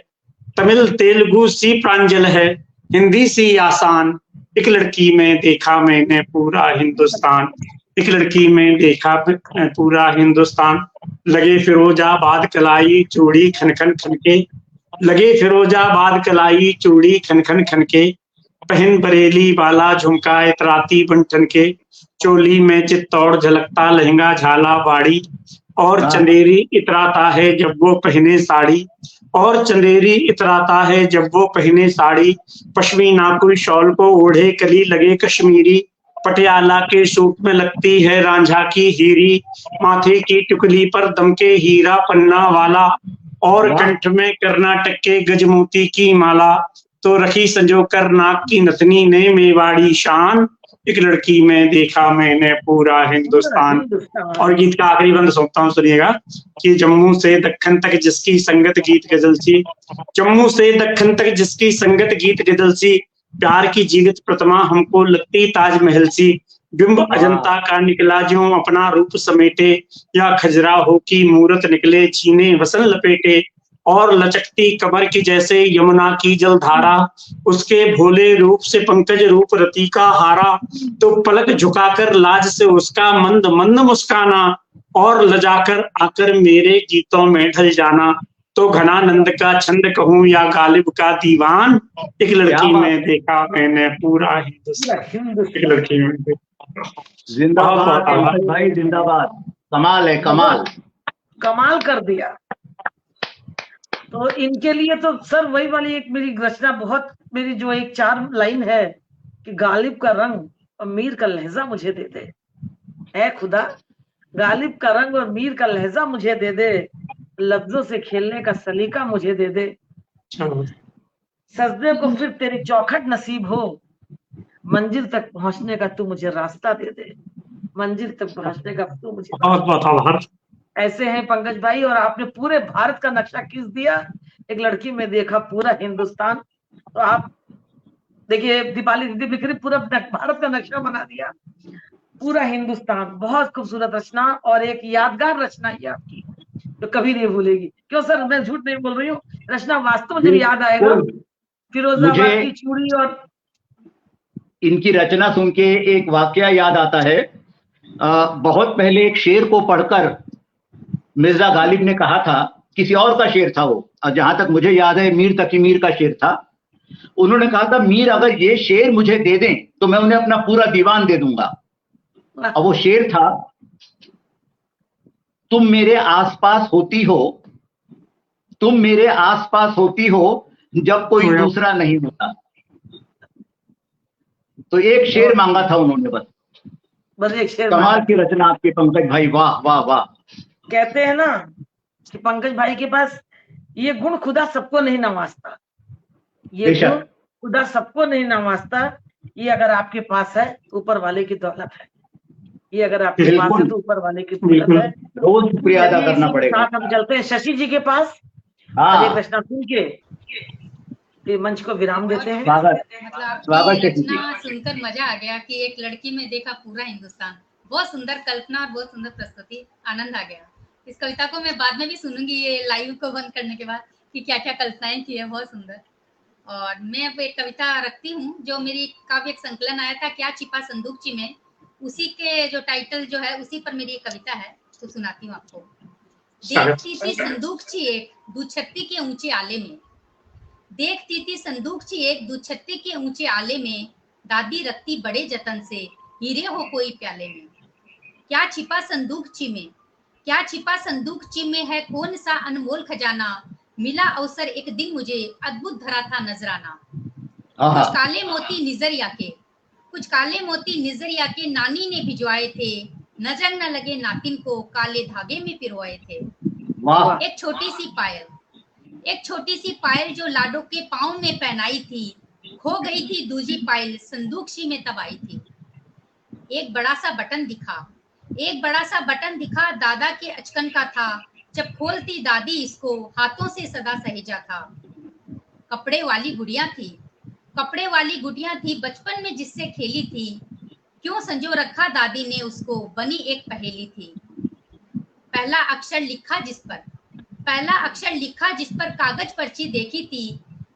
तमिल तेलुगु सी प्रांजल है, हिंदी सी आसान, एक लड़की में देखा मैंने पूरा हिंदुस्तान, एक लड़की में देखा पूरा हिंदुस्तान। लगे फिरोजाबाद कलाई चूड़ी खन खन खनके, लगे फिरोजाबाद कलाई चूड़ी खन खन खनके, पहन बरेली वाला झुमका इतराती बंटन के, चोली में चित्तौड़ झलकता लहंगा झाला बाड़ी, और चंदेरी इतराता है जब वो पहने साड़ी, और चंदेरी इतराता है जब वो पहने साड़ी, पश्मीना कोई शॉल को ओढ़े कली लगे कश्मीरी, पटियाला के सूट में लगती है रांझा की हीरी, माथे की टुकली पर दमके हीरा पन्ना वाला, और कंठ में कर्नाटक के गजमोती की माला, तो रखी संजोकर नाक की नथनी ने मेवाड़ी शान, एक लड़की में देखा मैंने पूरा हिंदुस्तान। और गीत का आखिरी बंद सुनता हूँ, सुनिएगा कि जम्मू से दक्खन तक जिसकी संगत गीत गजल सी, जम्मू से दक्खन तक जिसकी संगत गीत गजल सी, प्यार की जीवित प्रतिमा हमको लगती ताजमहल सी, बिंब अजंता का निकला जो अपना रूप समेटे, या खजुराहो की मूरत निकले छीने वसन लपेटे, और लचकती कमर की जैसे यमुना की जलधारा, उसके भोले रूप से पंकज रूप रति का हारा, तो पलक झुकाकर लाज से उसका मंद मंद मुस्काना, और लजाकर आकर मेरे गीतों में ढल जाना, तो घनानंद का छंद कहूँ या गालिब का दीवान, एक लड़की में देखा मैंने पूरा हिंदुस्तान, एक लड़की में देखा। जिंदाबाद भाई, जिंदाबाद। कमाल है, कमाल, कमाल कर दिया। तो इनके लिए तो सर वही वाली एक मेरी रचना, बहुत मेरी जो एक 4 लाइन है कि गालिब का रंग और मीर का लहजा मुझे दे दे, ऐ खुदा गालिब का रंग और मीर का लहजा मुझे दे दे, लफ्जों से खेलने का सलीका मुझे दे दे, सजदे को फिर तेरी चौखट नसीब हो, मंजिल तक पहुंचने का तू मुझे रास्ता दे दे, मंजिल तक पहुंचने का तू मुझे। बहुत आभार। ऐसे हैं पंकज भाई, और आपने पूरे भारत का नक्शा खींच दिया, एक लड़की में देखा पूरा हिंदुस्तान। तो आप देखिए दीपाली दीदी बिखरी पूरा भारत का नक्शा बना दिया, पूरा हिंदुस्तान। बहुत खूबसूरत रचना और एक यादगार रचना ये आपकी, तो कभी नहीं भूलेगी। क्यों सर, मैं झूठ नहीं बोल रही हूँ, रचना वास्तव में जब याद आएगा फिरोजाबाद की चूड़ी। और इनकी रचना सुन के एक वाकया याद आता है। बहुत पहले एक शेर को पढ़कर मिर्जा गालिब ने कहा था, किसी और का शेर था वो, जहां तक मुझे याद है मीर तकी मीर का शेर था। उन्होंने कहा था, मीर अगर ये शेर मुझे दे दें तो मैं उन्हें अपना पूरा दीवान दे दूंगा। अब वो शेर था, तुम मेरे आसपास होती हो, तुम मेरे आसपास होती हो जब कोई दूसरा नहीं होता। तो एक शेर मांगा था उन्होंने, बस एक शेर। कमाल की रचना आपके पंकज भाई, वाह वाह वाह। कहते हैं ना कि पंकज भाई के पास ये गुण खुदा सबको नहीं नवाजता, ये गुण खुदा सबको नहीं नवाजता, ये अगर आपके पास है ऊपर वाले की दौलत है, ये अगर आपके पास है तो ऊपर वाले की दौलत है। रोज शुक्रिया अदा करना पड़ेगा। हम चलते हैं शशि जी के पास, एक रचना सुन के मंच को विराम देते हैं। मतलब रचना सुनकर मजा आ गया कि एक लड़की में देखा पूरा हिंदुस्तान। बहुत सुंदर कल्पना और बहुत सुंदर प्रस्तुति, आनंद आ गया। इस कविता को मैं बाद में भी सुनूंगी, ये लाइव को बंद करने के बाद, कि क्या क्या कल्पनाएं की है। बहुत सुंदर। और मैं अब एक कविता रखती हूँ जो मेरी काव्य एक संकलन आया था क्या छिपा संदूकची में, उसी के जो टाइटल जो है उसी पर मेरी एक कविता है, तो सुनाती हूँ आपको। देखती थी संदूकची एक दुछत्ती के ऊंचे आले में, देखती थी संदूकची एक दुछत्ती के ऊंचे आले में, दादी रखती बड़े जतन से हीरे हो कोई प्याले में। क्या छिपा संदूकची में, क्या छिपा संदूकची में है कौन सा अनमोल खजाना, मिला अवसर एक दिन मुझे अद्भुत धरा था नजराना। कुछ काले मोती निजरिया के, कुछ काले मोती निजरिया के नानी ने भिजवाए थे, नजर न लगे नातिन को काले धागे में पिरोए थे। एक छोटी सी पायल, एक छोटी सी पायल जो लाडो के पाँव में पहनाई थी, खो गई थी दूजी पायल संदूकची में तब आई थी। एक बड़ा सा बटन दिखा, एक बड़ा सा बटन दिखा दादा के अचकन का था, जब खोलती दादी इसको हाथों से सदा सहेजा था। कपड़े वाली गुड़िया थी, कपड़े वाली गुड़िया थी बचपन में जिससे खेली थी, क्यों संजो रखा दादी ने उसको बनी एक पहेली थी। पहला अक्षर लिखा जिस पर, पहला अक्षर लिखा जिस पर कागज पर्ची देखी थी,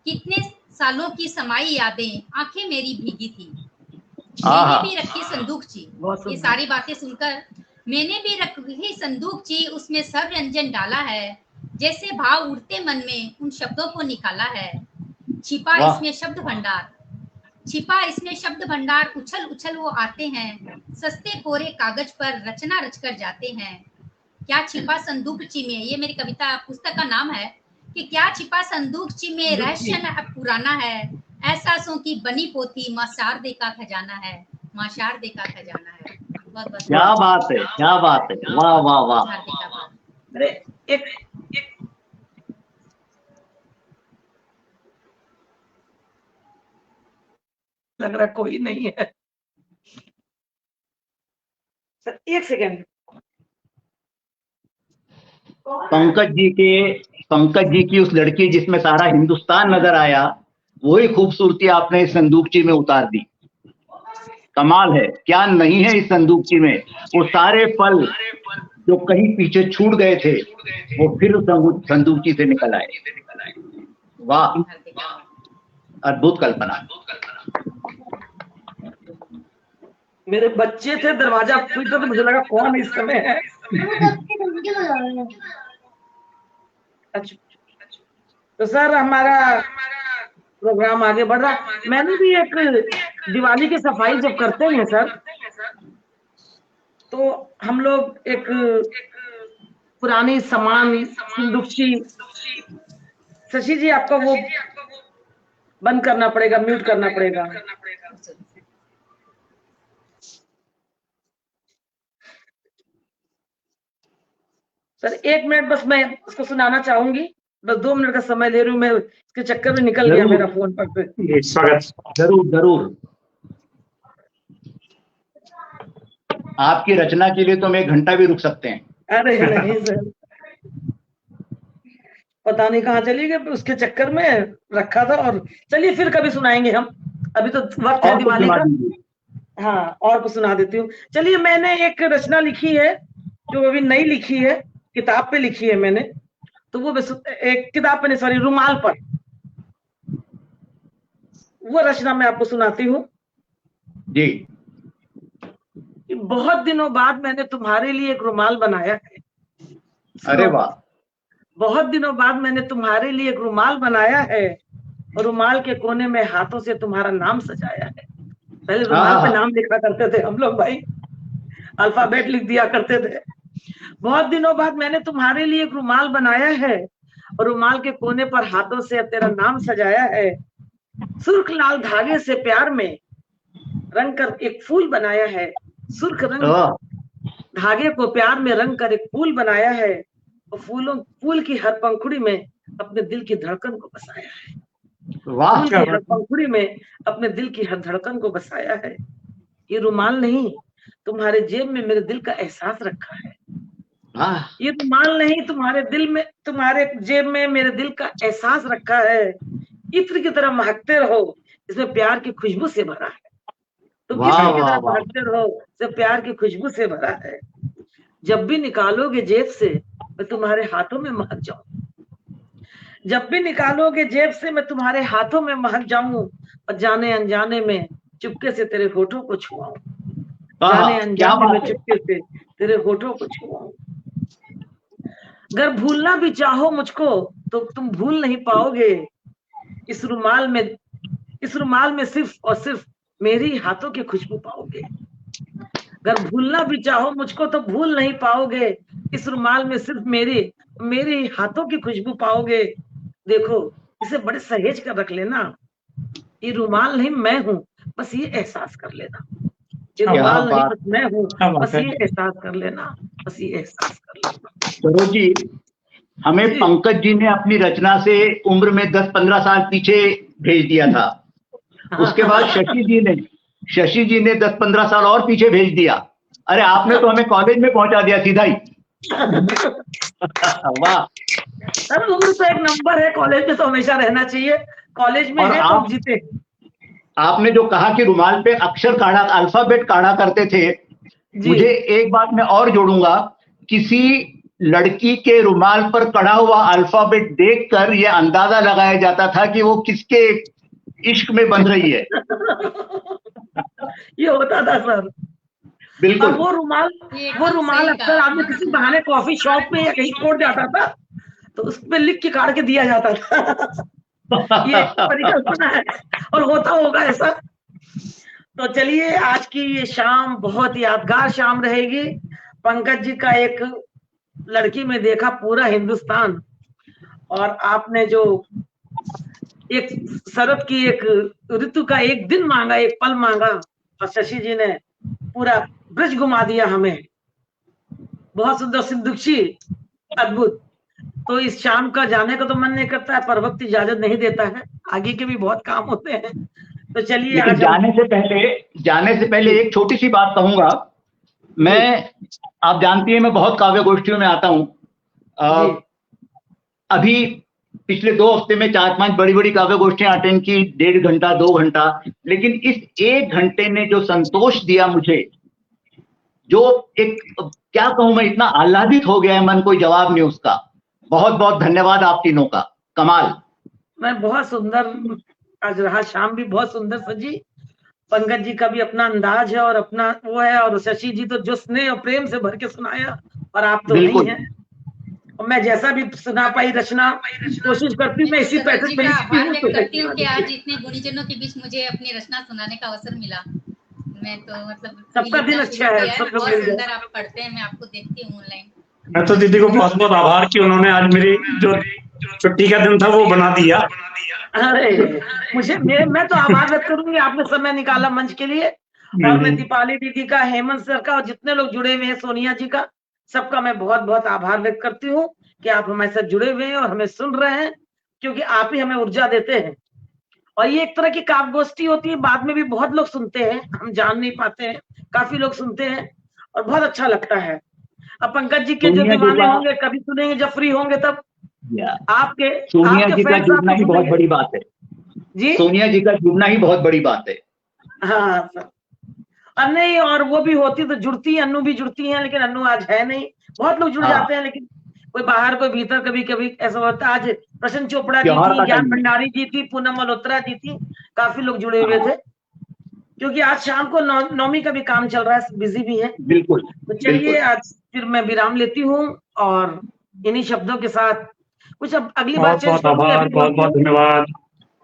कितने सालों की समाई यादें आंखें मेरी भीगी थी। मैंने भी रखी संदूकची, ये सारी बातें सुनकर मैंने भी रखी संदूकची, उसमें सब रंजन डाला है, जैसे भाव उड़ते मन में उन शब्दों को निकाला है। छिपा इसमें शब्द भंडार, छिपा इसमें शब्द भंडार, उछल उछल वो आते हैं, सस्ते कोरे कागज पर रचना रचकर जाते हैं। क्या छिपा संदूकची में, ये मेरी कविता पुस्तक का नाम है, कि क्या छिपा संदूकची में रहस्य न अब पुराना है, एहसासों की बनी पोथी माँ शारदे का खजाना है, माँ शारदे का खजाना है। बहुत बहुत क्या बात है, क्या बात है, वाह वाह वाह। अरे एक लग रहा कोई नहीं है सर, एक सेकेंड। पंकज जी की उस लड़की जिसमें सारा हिंदुस्तान नजर आया, वही खूबसूरती आपने इस संदूकची में उतार दी। कमाल है, क्या नहीं है इस संदूकची में। वो सारे पल जो कहीं पीछे छूट गए थे, वो फिर संदूकची से निकल आए। वाह, अद्भुत कल्पना। मेरे बच्चे थे, दरवाजा खुलता तो मुझे लगा कौन इस समय है। अच्छा, तो सर हमारा प्रोग्राम आगे बढ़ रहा। मैंने भी एक दिवाली की सफाई जब करते हैं सर, तो हम लोग एक पुरानी सामान संदूकची, शशि जी आपको वो बंद करना पड़ेगा, म्यूट करना पड़ेगा। सर 1 मिनट बस, मैं उसको सुनाना चाहूंगी, बस 2 मिनट का समय ले रही हूँ मैं, इसके चक्कर में निकल गया मेरा फोन पर। स्वागत, जरूर जरूर। आपकी रचना के लिए तो हम 1 घंटा भी रुक सकते हैं। अरे नहीं सर, पता नहीं कहाँ चली गई, उसके चक्कर में रखा था। और चलिए फिर कभी सुनाएंगे हम, अभी तो वक्त है दिवाली का। हाँ, और कुछ सुना देती हूँ। चलिए, मैंने एक रचना लिखी है जो अभी नई लिखी है, किताब पे लिखी है मैंने, तो वो एक किताब पे नहीं, सॉरी, रुमाल पर, वो रचना मैं आपको सुनाती हूँ जी। बहुत दिनों बाद मैंने तुम्हारे लिए एक रुमाल बनाया है। अरे वाह। बहुत दिनों बाद मैंने तुम्हारे लिए एक रुमाल बनाया है, और रुमाल के कोने में हाथों से तुम्हारा नाम सजाया है। पहले रुमाल पे नाम लिखा करते थे हम लोग भाई, अल्फाबेट लिख दिया करते थे। बहुत दिनों बाद मैंने तुम्हारे लिए एक रुमाल बनाया है, और रुमाल के कोने पर हाथों से तेरा नाम सजाया है। सुर्ख लाल धागे से प्यार में रंग कर एक फूल बनाया है। सुर्ख रंग धागे को प्यार में रंग कर एक फूल बनाया है, और फूल की हर पंखुड़ी में अपने दिल की धड़कन को बसाया है। फूल की हर पंखुड़ी में अपने दिल की हर धड़कन को बसाया है। ये रुमाल नहीं, तुम्हारे जेब में मेरे दिल का एहसास रखा है। ये रुमाल नहीं, तुम्हारे दिल में, तुम्हारे जेब में मेरे दिल का एहसास रखा है। इत्र की तरह महकते रहो, इसमें प्यार की खुशबू से भरा है। तुम इत्र की तरह महकते रहो, इसमें प्यार की खुशबू से भरा है। जब भी निकालोगे जेब से, मैं तुम्हारे हाथों में महक जाऊं। जब भी निकालोगे जेब से मैं तुम्हारे हाथों में महक जाऊं और जाने अनजाने में चुपके से तेरे होठों को छुआऊं, जाने क्या अनजाने में बात है। चुपके से तेरे होठों को छुआऊं। अगर भूलना भी चाहो मुझको तो तुम भूल नहीं पाओगे, इस रुमाल में सिर्फ और सिर्फ मेरी हाथों की खुशबू पाओगे। अगर भूलना भी चाहो मुझको तो भूल नहीं पाओगे, इस रुमाल में सिर्फ मेरी हाथों की खुशबू पाओगे। देखो इसे बड़े सहेज कर रख लेना, ये रुमाल नहीं मैं हूँ, बस ये एहसास कर लेना। ये क्या रुमाल नहीं बात। बस मैं हूँ, क्या बात बस है। ये एहसास कर लेना, बस ये एहसास कर लेना। सरोज जी, हमें जी। पंकज जी ने अपनी रचना से उम्र में 10-15 साल पीछे भेज दिया था। उसके बाद शशि जी ने 10-15 साल और पीछे भेज दिया। अरे आपने तो हमें कॉलेज में पहुंचा दिया सीधा ही। वाह। सर उम्र तो एक नंबर है, कॉलेज में तो हमेशा रहना चाहिए, कॉलेज में और है तो जीते। आपने जो कहा कि रुमाल पे अक्षर काढ़ा, अल्फाबेट काढ़ा करते थे, जी। मुझे एक बात मैं और जोड़ूंगा, किसी लड़की के रुमाल पर कढ़ा हुआ अल्फाबेट देखकर यह अंदाजा लगाया जाता था कि वो किसके इश्क में बंध रही है। ये होता था सर। बिल्कुल। और वो रुमाल अक्सर आदमी किसी बहाने कॉफी शॉप में या कहीं छोड़ जाता था तो उस पे लिख के काट के दिया जाता था। ये परिकल्पना है और होता होगा ऐसा। तो चलिए आज की ये शाम बहुत यादगार शाम रहेगी। पंकज जी का एक लड़की में देखा पूरा हिंदुस्तान, और आपने जो एक शरद की एक ऋतु का एक दिन मांगा, एक पल मांगा, और शशि जी ने पूरा ब्रिज घुमा दिया हमें। बहुत सुंदर सिंधुक्षी, अद्भुत। तो इस शाम का जाने को तो मन नहीं करता है, पर वक्त इजाजत नहीं देता है, आगे के भी बहुत काम होते हैं। तो चलिए लेकिन आज जाने से पहले एक छोटी सी बात कहूंगा। मैं, आप जानती हैं मैं बहुत काव्य गोष्ठियों में आता हूँ। अभी पिछले 2 हफ्ते में 4-5 बड़ी बड़ी काव्य गोष्ठियां अटेंड की, 1.5 घंटा 2 घंटा, लेकिन इस 1 घंटे ने जो संतोष दिया मुझे, जो एक क्या कहूं मैं, इतना आह्लादित हो गया है मन, कोई जवाब नहीं उसका। बहुत बहुत धन्यवाद आप तीनों का, कमाल। मैं बहुत सुंदर आज रहा, शाम भी बहुत सुंदर सजी। पंकज जी का भी अपना अंदाज है और अपना वो है, और शशि जी तो जो स्नेह और प्रेम से भर के सुनाया, और आप तो नहीं है। और मैं जैसा भी सुना पाई रचना कोशिश करती हूँ, मैं इसी पैसे में करती हूँ कि आज इतने गुणीजनों के बीच मुझे अपनी रचना सुनाने का अवसर मिला। मैं तो मतलब सबका दिन अच्छा है, सबका बहुत सुंदर आप पढ़ते हैं, मैं आपको देखती हूँ ऑनलाइन। मैं तो दीदी को बहुत बहुत आभार कि उन्होंने आज मेरी जो छुट्टी का दिन था वो बना दिया। अरे मैं तो आभार व्यक्त करूंगी, आपने समय निकाला मंच के लिए। और मैं दीपाली दीदी का, हेमंत सर का, और जितने लोग जुड़े हुए हैं, सोनिया जी का, सबका मैं बहुत बहुत आभार व्यक्त करती हूँ कि आप हमारे साथ जुड़े हुए हैं और हमें सुन रहे हैं, क्योंकि आप ही हमें ऊर्जा देते हैं। और ये एक तरह की काव्य गोष्ठी होती है, बाद में भी बहुत लोग सुनते हैं, हम जान नहीं पाते हैं, काफी लोग सुनते हैं और बहुत अच्छा लगता है। अब पंकज जी के जो दीवाने होंगे, कभी सुनेंगे जब फ्री होंगे तब। आपके सोनिया जी का जुड़ना ही बहुत बड़ी बात है जी, सोनिया जी का जुड़ना ही बहुत बड़ी बात है। हाँ सर। और नहीं, और वो भी होती तो जुड़ती, अन्नू भी जुड़ती हैं, लेकिन अन्नू आज है नहीं। बहुत लोग जुड़ जाते हैं, लेकिन कोई बाहर कोई भीतर, कभी कभी ऐसा होता है। आज प्रसन्न चोपड़ा जी थी, ज्ञान भंडारी जी थी, पूनम मल्होत्रा जी थी, काफी लोग जुड़े हुए थे, क्योंकि आज शाम को नौमी का भी काम चल रहा है, बिजी भी है। बिल्कुल। तो चलिए आज फिर मैं विराम लेती हूँ, और इन्हीं शब्दों के साथ कुछ अब अगली बार चेंज बहुत धन्यवाद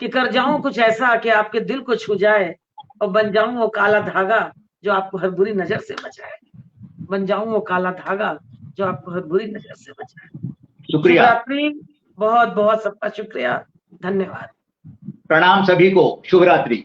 कि कर जाऊं कुछ ऐसा कि आपके दिल को छू जाए, और बन जाऊं वो काला धागा जो आपको हर बुरी नजर से बचाए। बन जाऊं वो काला धागा जो आपको हर बुरी नजर से बचाए। शुक्रिया, बहुत बहुत सबका शुक्रिया, धन्यवाद, प्रणाम सभी को, शुभ रात्रि।